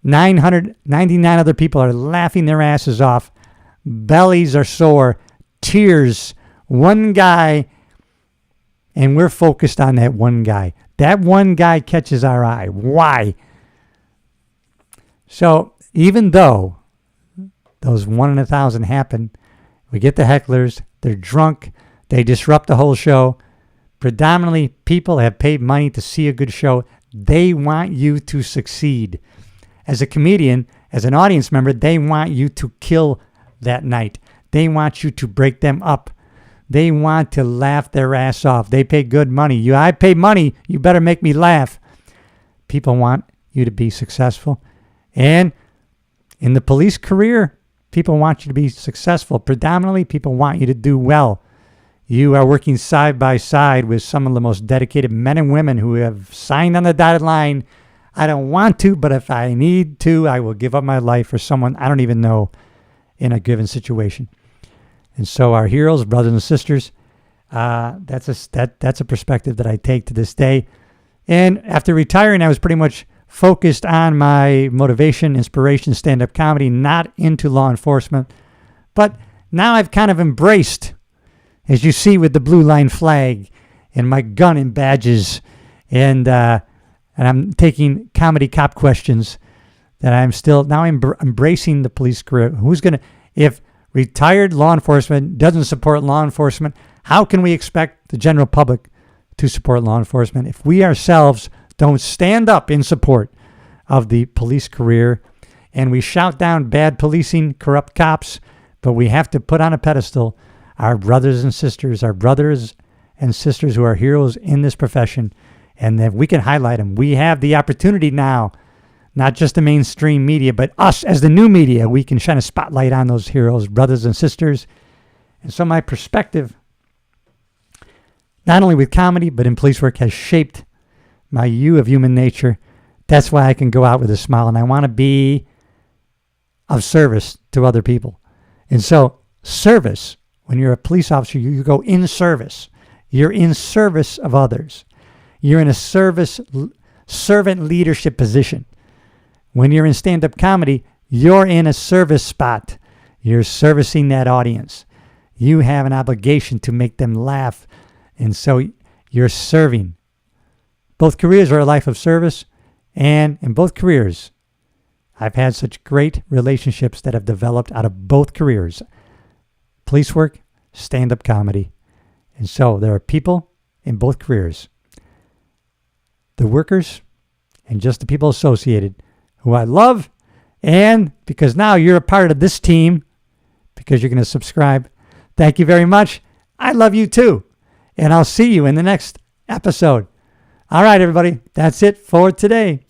999 other people are laughing their asses off. Bellies are sore. Tears. One guy, and we're focused on that one guy. That one guy catches our eye. Why? So even though those 1 in 1,000 happen, we get the hecklers. They're drunk. They disrupt the whole show. Predominantly, people have paid money to see a good show. They want you to succeed. As a comedian, as an audience member, they want you to kill that night. They want you to break them up. They want to laugh their ass off. They pay good money. I pay money. You better make me laugh. People want you to be successful. And in the police career, people want you to be successful. Predominantly, people want you to do well. You are working side by side with some of the most dedicated men and women who have signed on the dotted line. I don't want to, but if I need to, I will give up my life for someone I don't even know in a given situation. And so our heroes, brothers and sisters, that's a perspective that I take to this day. And after retiring, I was pretty much focused on my motivation, inspiration, stand-up comedy, not into law enforcement. But now I've kind of embraced, as you see with the blue line flag and my gun and badges, and I'm taking comedy cop questions that I'm still now embracing the police career. If retired law enforcement doesn't support law enforcement, how can we expect the general public to support law enforcement if we ourselves don't stand up in support of the police career and we shout down bad policing, corrupt cops, but we have to put on a pedestal our brothers and sisters who are heroes in this profession, and that we can highlight them. We have the opportunity now, not just the mainstream media, but us as the new media. We can shine a spotlight on those heroes, brothers and sisters. And so my perspective, not only with comedy, but in police work, has shaped my view of human nature. That's why I can go out with a smile, and I want to be of service to other people. And so service, when you're a police officer, you go in service. You're in service of others. You're in a servant leadership position. When you're in stand-up comedy, you're in a service spot. You're servicing that audience. You have an obligation to make them laugh. And so you're serving. Both careers are a life of service. And in both careers, I've had such great relationships that have developed out of both careers. Police work, stand-up comedy. And so there are people in both careers. The workers and just the people associated who I love. And because now you're a part of this team, because you're going to subscribe. Thank you very much. I love you too. And I'll see you in the next episode. All right, everybody. That's it for today.